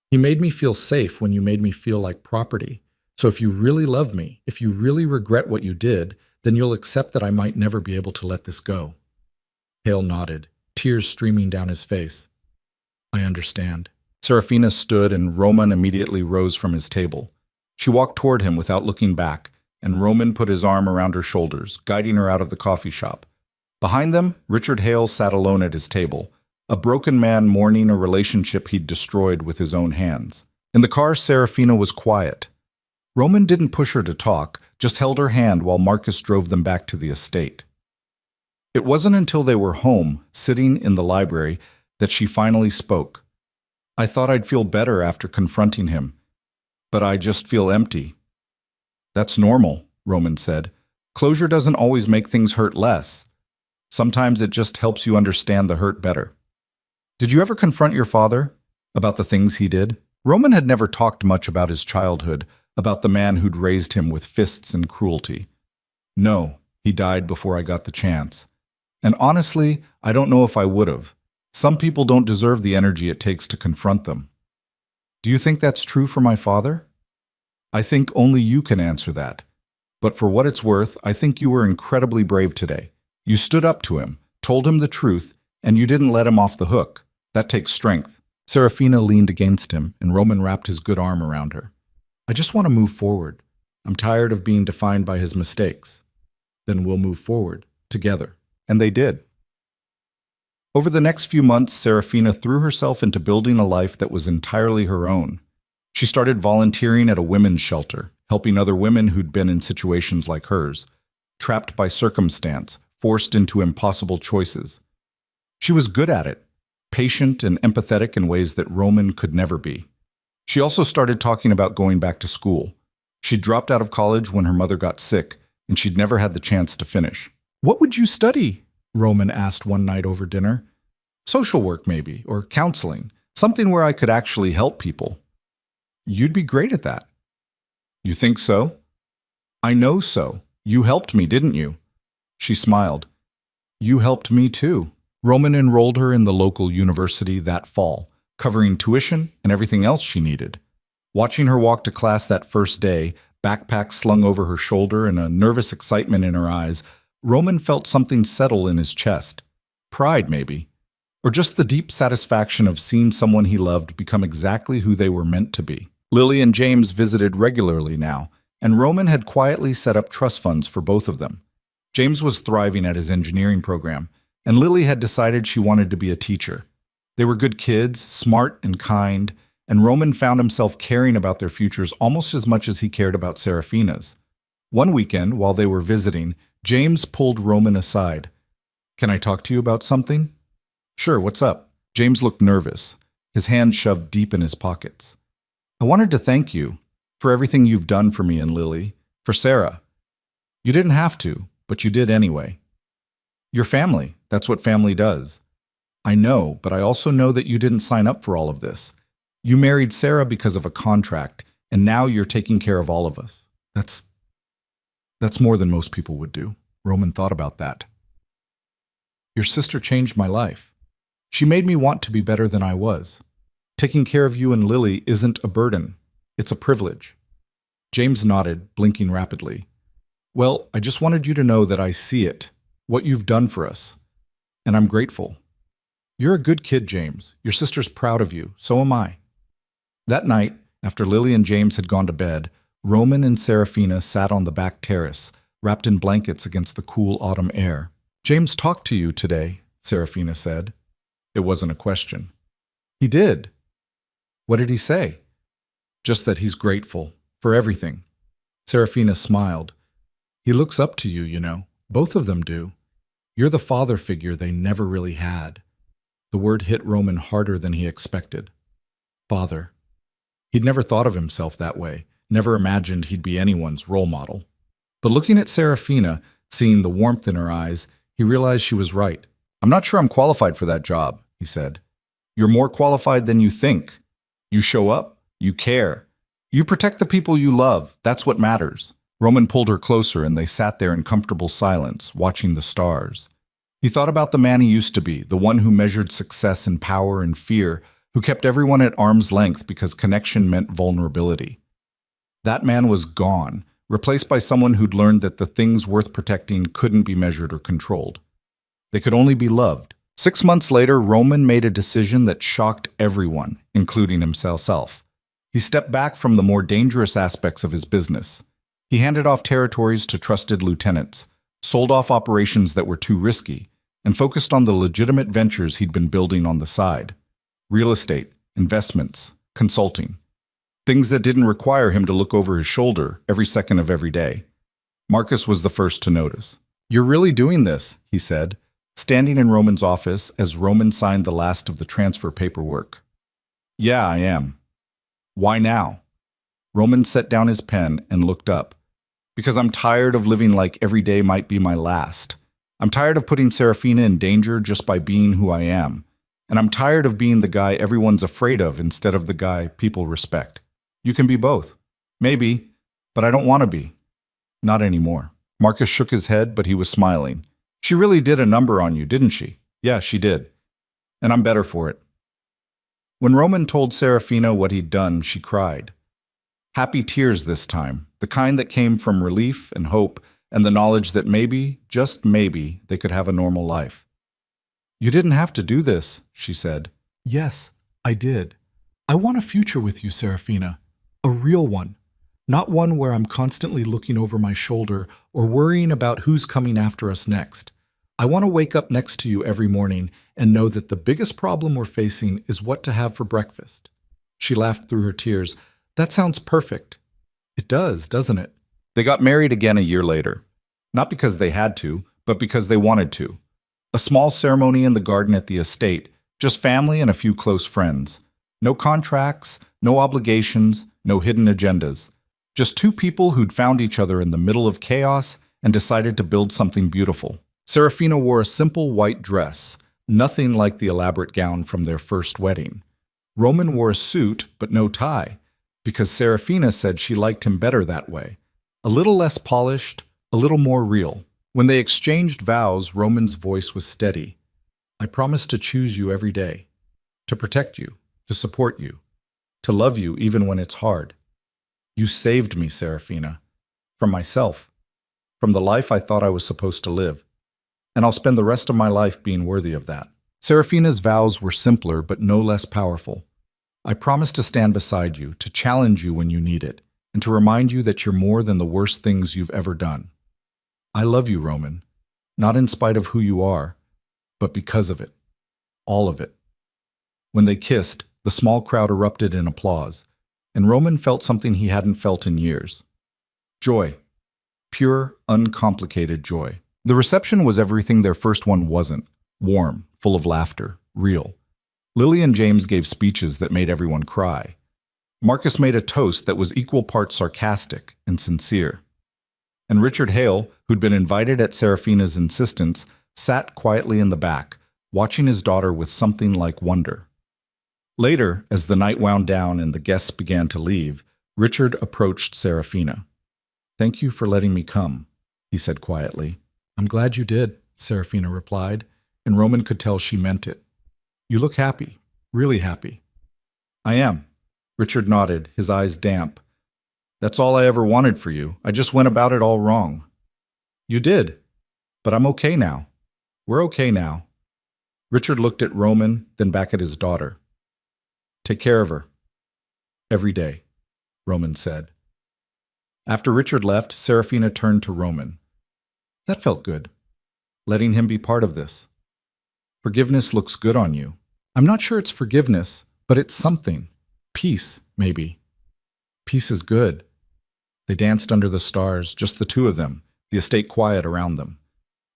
He made me feel safe when you made me feel like property. So if you really love me, if you really regret what you did, then you'll accept that I might never be able to let this go." Hale nodded, tears streaming down his face. "I understand." Serafina stood and Roman immediately rose from his table. She walked toward him without looking back, and Roman put his arm around her shoulders, guiding her out of the coffee shop. Behind them, Richard Hale sat alone at his table, a broken man mourning a relationship he'd destroyed with his own hands. In the car, Serafina was quiet. Roman didn't push her to talk, just held her hand while Marcus drove them back to the estate. It wasn't until they were home, sitting in the library, that she finally spoke. I thought I'd feel better after confronting him, but I just feel empty. That's normal, Roman said. Closure doesn't always make things hurt less. Sometimes it just helps you understand the hurt better. Did you ever confront your father about the things he did? Roman had never talked much about his childhood, about the man who'd raised him with fists and cruelty. No, he died before I got the chance. And honestly, I don't know if I would have. Some people don't deserve the energy it takes to confront them. Do you think that's true for my father? I think only you can answer that. But for what it's worth, I think you were incredibly brave today. You stood up to him, told him the truth, and you didn't let him off the hook. That takes strength. Serafina leaned against him, and Roman wrapped his good arm around her. I just want to move forward. I'm tired of being defined by his mistakes. Then we'll move forward, together. And they did. Over the next few months, Serafina threw herself into building a life that was entirely her own. She started volunteering at a women's shelter, helping other women who'd been in situations like hers, trapped by circumstance, forced into impossible choices. She was good at it, patient and empathetic in ways that Roman could never be. She also started talking about going back to school. She'd dropped out of college when her mother got sick, and she'd never had the chance to finish. What would you study? Roman asked one night over dinner. Social work, maybe, or counseling, something where I could actually help people. You'd be great at that. You think so? I know so. You helped me, didn't you? She smiled. You helped me too. Roman enrolled her in the local university that fall, covering tuition and everything else she needed. Watching her walk to class that first day, backpack slung over her shoulder and a nervous excitement in her eyes, Roman felt something settle in his chest. Pride, maybe. Or just the deep satisfaction of seeing someone he loved become exactly who they were meant to be. Lily and James visited regularly now, and Roman had quietly set up trust funds for both of them. James was thriving at his engineering program, and Lily had decided she wanted to be a teacher. They were good kids, smart and kind, and Roman found himself caring about their futures almost as much as he cared about Serafina's. One weekend, while they were visiting, James pulled Roman aside. Can I talk to you about something? Sure, what's up? James looked nervous, his hands shoved deep in his pockets. I wanted to thank you for everything you've done for me and Lily, for Sarah. You didn't have to, but you did anyway. Your family, that's what family does. I know, but I also know that you didn't sign up for all of this. You married Sarah because of a contract, and now you're taking care of all of us. That's more than most people would do. Roman thought about that. Your sister changed my life. She made me want to be better than I was. Taking care of you and Lily isn't a burden. It's a privilege. James nodded, blinking rapidly. Well, I just wanted you to know that I see it, what you've done for us, and I'm grateful. You're a good kid, James. Your sister's proud of you. So am I. That night, after Lily and James had gone to bed, Roman and Serafina sat on the back terrace, wrapped in blankets against the cool autumn air. James talked to you today, Serafina said. It wasn't a question. He did. What did he say? Just that he's grateful for everything. Serafina smiled. He looks up to you, you know. Both of them do. You're the father figure they never really had. The word hit Roman harder than he expected. Father. He'd never thought of himself that way, never imagined he'd be anyone's role model. But looking at Serafina, seeing the warmth in her eyes, he realized she was right. I'm not sure I'm qualified for that job, he said. You're more qualified than you think. You show up. You care. You protect the people you love. That's what matters. Roman pulled her closer, and they sat there in comfortable silence, watching the stars. He thought about the man he used to be, the one who measured success in power and fear, who kept everyone at arm's length because connection meant vulnerability. That man was gone, replaced by someone who'd learned that the things worth protecting couldn't be measured or controlled. They could only be loved. 6 months later, Roman made a decision that shocked everyone, including himself. He stepped back from the more dangerous aspects of his business. He handed off territories to trusted lieutenants, sold off operations that were too risky, and focused on the legitimate ventures he'd been building on the side. Real estate, investments, consulting. Things that didn't require him to look over his shoulder every second of every day. Marcus was the first to notice. "You're really doing this," he said, standing in Roman's office as Roman signed the last of the transfer paperwork. "Yeah, I am." "Why now?" Roman set down his pen and looked up. "Because I'm tired of living like every day might be my last. I'm tired of putting Serafina in danger just by being who I am. And I'm tired of being the guy everyone's afraid of instead of the guy people respect. You can be both. Maybe, but I don't want to be. Not anymore." Marcus shook his head, but he was smiling. "She really did a number on you, didn't she?" "Yeah, she did. And I'm better for it." When Roman told Serafina what he'd done, she cried. Happy tears this time, the kind that came from relief and hope and the knowledge that maybe, just maybe, they could have a normal life. "You didn't have to do this," she said. "Yes, I did. I want a future with you, Serafina. A real one. Not one where I'm constantly looking over my shoulder or worrying about who's coming after us next. I want to wake up next to you every morning and know that the biggest problem we're facing is what to have for breakfast." She laughed through her tears. "That sounds perfect." "It does, doesn't it?" They got married again a year later. Not because they had to, but because they wanted to. A small ceremony in the garden at the estate, just family and a few close friends. No contracts, no obligations, no hidden agendas. Just two people who'd found each other in the middle of chaos and decided to build something beautiful. Serafina wore a simple white dress, nothing like the elaborate gown from their first wedding. Roman wore a suit, but no tie, because Serafina said she liked him better that way. A little less polished, a little more real. When they exchanged vows, Roman's voice was steady. "I promise to choose you every day, to protect you, to support you, to love you even when it's hard. You saved me, Serafina, from myself, from the life I thought I was supposed to live. And I'll spend the rest of my life being worthy of that." Serafina's vows were simpler but no less powerful. "I promise to stand beside you, to challenge you when you need it, and to remind you that you're more than the worst things you've ever done. I love you, Roman, not in spite of who you are, but because of it. All of it." When they kissed, the small crowd erupted in applause, and Roman felt something he hadn't felt in years. Joy. Pure, uncomplicated joy. The reception was everything their first one wasn't. Warm, full of laughter, real. Lily and James gave speeches that made everyone cry. Marcus made a toast that was equal parts sarcastic and sincere. And Richard Hale, who'd been invited at Serafina's insistence, sat quietly in the back, watching his daughter with something like wonder. Later, as the night wound down and the guests began to leave, Richard approached Serafina. "Thank you for letting me come," he said quietly. "I'm glad you did," Serafina replied, and Roman could tell she meant it. "You look happy, really happy." "I am." Richard nodded, his eyes damp. "That's all I ever wanted for you. I just went about it all wrong." "You did. But I'm okay now. We're okay now." Richard looked at Roman, then back at his daughter. "Take care of her. Every day," Roman said. After Richard left, Serafina turned to Roman. "That felt good. Letting him be part of this. Forgiveness looks good on you." "I'm not sure it's forgiveness, but it's something. Peace, maybe." "Peace is good." They danced under the stars, just the two of them, the estate quiet around them.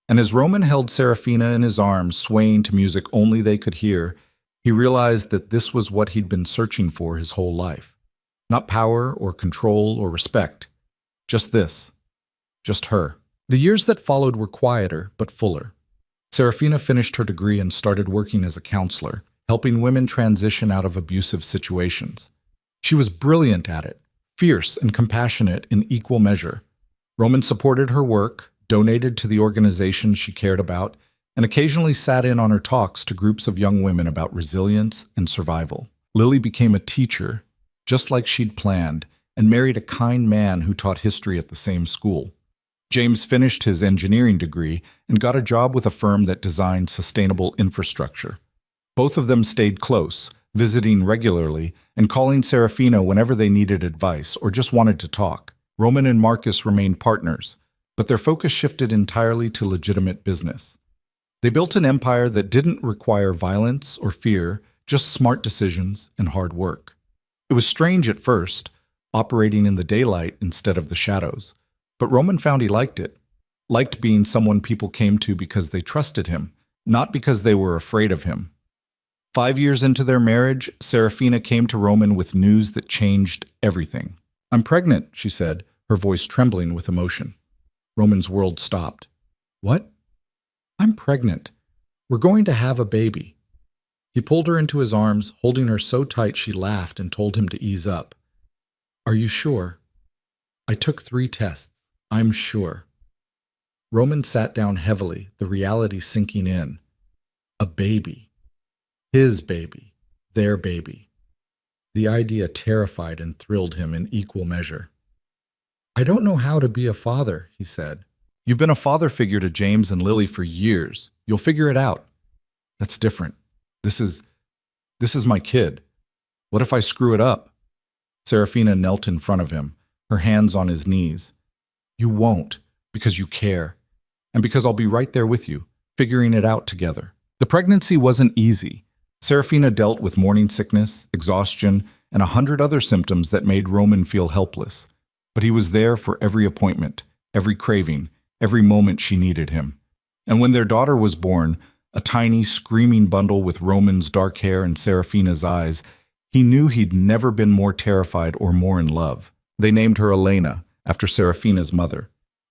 And as Roman held Serafina in his arms, swaying to music only they could hear, he realized that this was what he'd been searching for his whole life. Not power or control or respect. Just this. Just her. The years that followed were quieter, but fuller. Serafina finished her degree and started working as a counselor, helping women transition out of abusive situations. She was brilliant at it, fierce and compassionate in equal measure. Roman supported her work, donated to the organizations she cared about, and occasionally sat in on her talks to groups of young women about resilience and survival. Lily became a teacher, just like she'd planned, and married a kind man who taught history at the same school. James finished his engineering degree and got a job with a firm that designed sustainable infrastructure. Both of them stayed close, visiting regularly and calling Serafina whenever they needed advice or just wanted to talk. Roman and Marcus remained partners, but their focus shifted entirely to legitimate business. They built an empire that didn't require violence or fear, just smart decisions and hard work. It was strange at first, operating in the daylight instead of the shadows. But Roman found he liked it. Liked being someone people came to because they trusted him, not because they were afraid of him. 5 years into their marriage, Serafina came to Roman with news that changed everything. "I'm pregnant," she said, her voice trembling with emotion. Roman's world stopped. "What?" "I'm pregnant. We're going to have a baby." He pulled her into his arms, holding her so tight she laughed and told him to ease up. "Are you sure?" "I took 3 tests. I'm sure." Roman sat down heavily, the reality sinking in. A baby. His baby. Their baby. The idea terrified and thrilled him in equal measure. "I don't know how to be a father," he said. "You've been a father figure to James and Lily for years. You'll figure it out." "That's different. This is my kid. What if I screw it up?" Serafina knelt in front of him, her hands on his knees. "You won't, because you care, and because I'll be right there with you, figuring it out together." The pregnancy wasn't easy. Serafina dealt with morning sickness, exhaustion, and 100 other symptoms that made Roman feel helpless. But he was there for every appointment, every craving, every moment she needed him. And when their daughter was born, a tiny, screaming bundle with Roman's dark hair and Serafina's eyes, he knew he'd never been more terrified or more in love. They named her Elena, after Serafina's mother.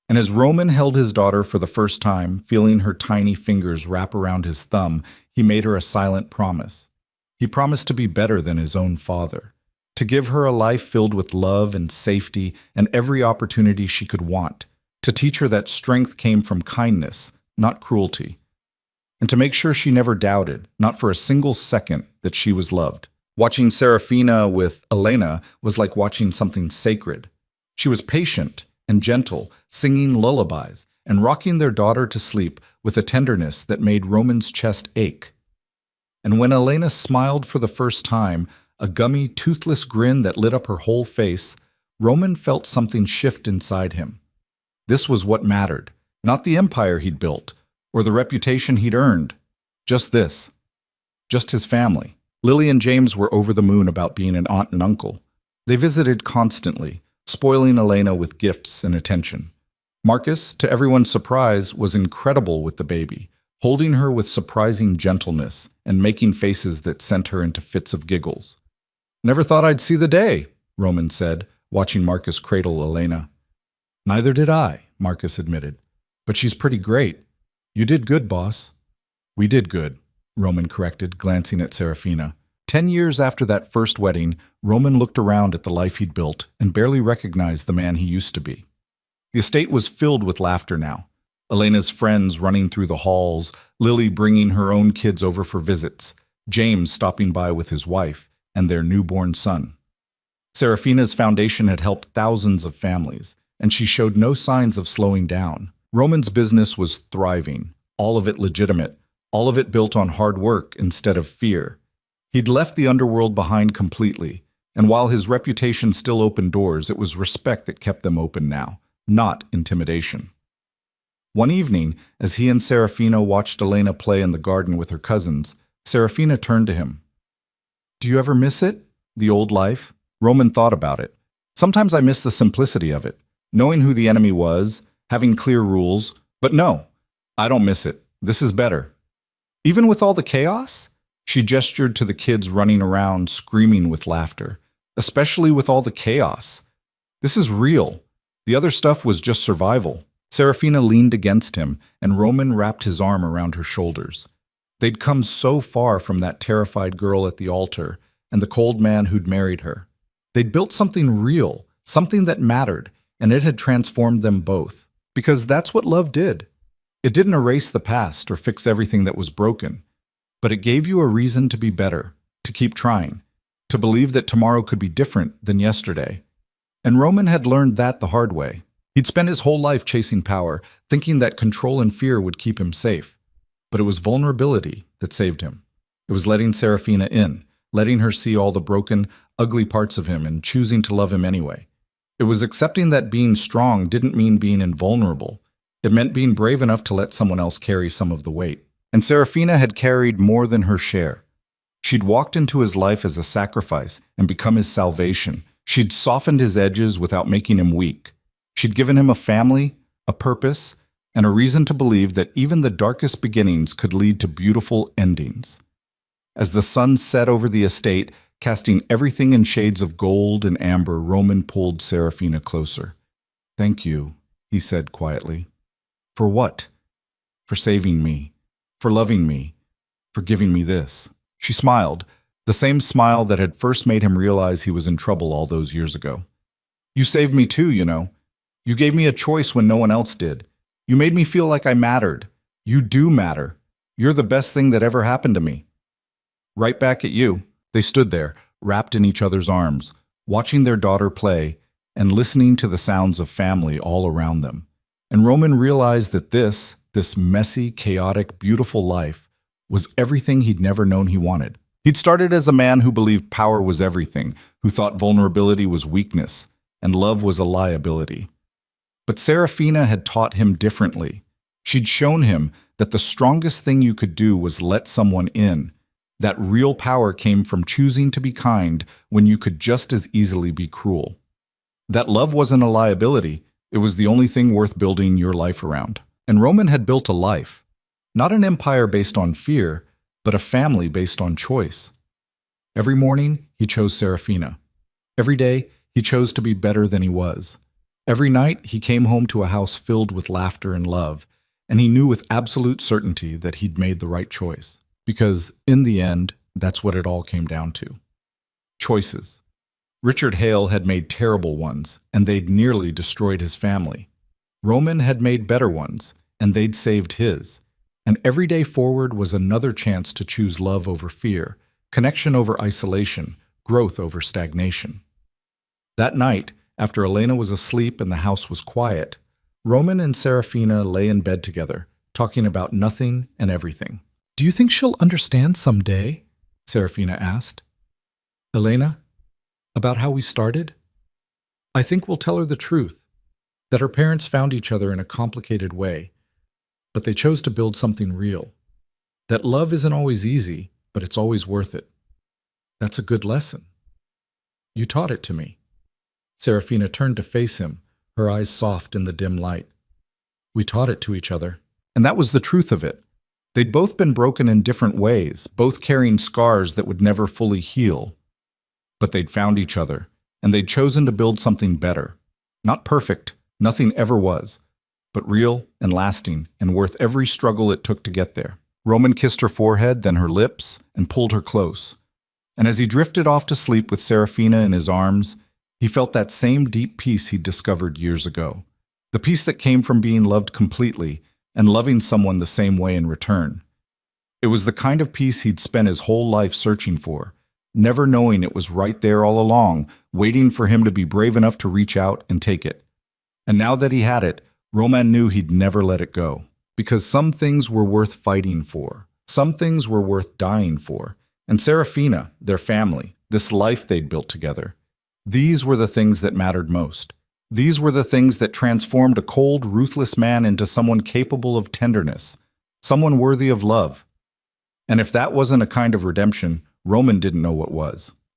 And as Roman held his daughter for the first time, feeling her tiny fingers wrap around his thumb, he made her a silent promise. He promised to be better than his own father, to give her a life filled with love and safety and every opportunity she could want, to teach her that strength came from kindness, not cruelty, and to make sure she never doubted, not for a single second, that she was loved. Watching Serafina with Elena was like watching something sacred. She was patient and gentle, singing lullabies and rocking their daughter to sleep with a tenderness that made Roman's chest ache. And when Elena smiled for the first time, a gummy, toothless grin that lit up her whole face, Roman felt something shift inside him. This was what mattered, not the empire he'd built or the reputation he'd earned. Just this. Just his family. Lily and James were over the moon about being an aunt and uncle. They visited constantly, spoiling Elena with gifts and attention. Marcus, to everyone's surprise, was incredible with the baby, holding her with surprising gentleness and making faces that sent her into fits of giggles. "Never thought I'd see the day," Roman said, watching Marcus cradle Elena. "Neither did I," Marcus admitted. "But she's pretty great. You did good, boss." "We did good," Roman corrected, glancing at Serafina. 10 years after that first wedding, Roman looked around at the life he'd built and barely recognized the man he used to be. The estate was filled with laughter now. Elena's friends running through the halls, Lily bringing her own kids over for visits, James stopping by with his wife and their newborn son. Serafina's foundation had helped thousands of families, and she showed no signs of slowing down. Roman's business was thriving, all of it legitimate, all of it built on hard work instead of fear. He'd left the underworld behind completely, and while his reputation still opened doors, it was respect that kept them open now, not intimidation. One evening, as he and Serafina watched Elena play in the garden with her cousins, Serafina turned to him. "Do you ever miss it? The old life?" Roman thought about it. "Sometimes I miss the simplicity of it, knowing who the enemy was, having clear rules, but no, I don't miss it. This is better." "Even with all the chaos?" She gestured to the kids running around, screaming with laughter. "Especially with all the chaos. This is real. The other stuff was just survival." Serafina leaned against him, and Roman wrapped his arm around her shoulders. They'd come so far from that terrified girl at the altar and the cold man who'd married her. They'd built something real, something that mattered, and it had transformed them both. Because that's what love did. It didn't erase the past or fix everything that was broken, but it gave you a reason to be better, to keep trying, to believe that tomorrow could be different than yesterday. And Roman had learned that the hard way. He'd spent his whole life chasing power, thinking that control and fear would keep him safe. But it was vulnerability that saved him. It was letting Serafina in, letting her see all the broken, ugly parts of him and choosing to love him anyway. It was accepting that being strong didn't mean being invulnerable. It meant being brave enough to let someone else carry some of the weight. And Serafina had carried more than her share. She'd walked into his life as a sacrifice and become his salvation. She'd softened his edges without making him weak. She'd given him a family, a purpose, and a reason to believe that even the darkest beginnings could lead to beautiful endings. As the sun set over the estate, casting everything in shades of gold and amber, Roman pulled Serafina closer. "Thank you," he said quietly. "For what?" "For saving me, for loving me, for giving me this." She smiled, the same smile that had first made him realize he was in trouble all those years ago. "You saved me too, you know. You gave me a choice when no one else did. You made me feel like I mattered. You do matter. You're the best thing that ever happened to me." "Right back at you." They stood there, wrapped in each other's arms, watching their daughter play and listening to the sounds of family all around them. And Roman realized that this messy, chaotic, beautiful life was everything he'd never known he wanted. He'd started as a man who believed power was everything, who thought vulnerability was weakness, and love was a liability. But Serafina had taught him differently. She'd shown him that the strongest thing you could do was let someone in, that real power came from choosing to be kind when you could just as easily be cruel. That love wasn't a liability, it was the only thing worth building your life around. And Roman had built a life, not an empire based on fear, but a family based on choice. Every morning, he chose Serafina. Every day, he chose to be better than he was. Every night, he came home to a house filled with laughter and love, and he knew with absolute certainty that he'd made the right choice. Because, in the end, that's what it all came down to. Choices. Richard Hale had made terrible ones, and they'd nearly destroyed his family. Roman had made better ones, and they'd saved his. And every day forward was another chance to choose love over fear, connection over isolation, growth over stagnation. That night, after Elena was asleep and the house was quiet, Roman and Serafina lay in bed together, talking about nothing and everything. "Do you think she'll understand someday?" Serafina asked. "Elena? About how we started? I think we'll tell her the truth, that her parents found each other in a complicated way, but they chose to build something real. That love isn't always easy, but it's always worth it. That's a good lesson. You taught it to me." Serafina turned to face him, her eyes soft in the dim light. "We taught it to each other, and that was the truth of it. They'd both been broken in different ways, both carrying scars that would never fully heal. But they'd found each other, and they'd chosen to build something better. Not perfect, nothing ever was, but real and lasting and worth every struggle it took to get there." Roman kissed her forehead, then her lips, and pulled her close. And as he drifted off to sleep with Serafina in his arms, he felt that same deep peace he'd discovered years ago. The peace that came from being loved completely and loving someone the same way in return. It was the kind of peace he'd spent his whole life searching for, never knowing it was right there all along, waiting for him to be brave enough to reach out and take it. And now that he had it, Roman knew he'd never let it go. Because some things were worth fighting for. Some things were worth dying for. And Serafina, their family, this life they'd built together, these were the things that mattered most. These were the things that transformed a cold, ruthless man into someone capable of tenderness, someone worthy of love. And if that wasn't a kind of redemption, Roman didn't know what was.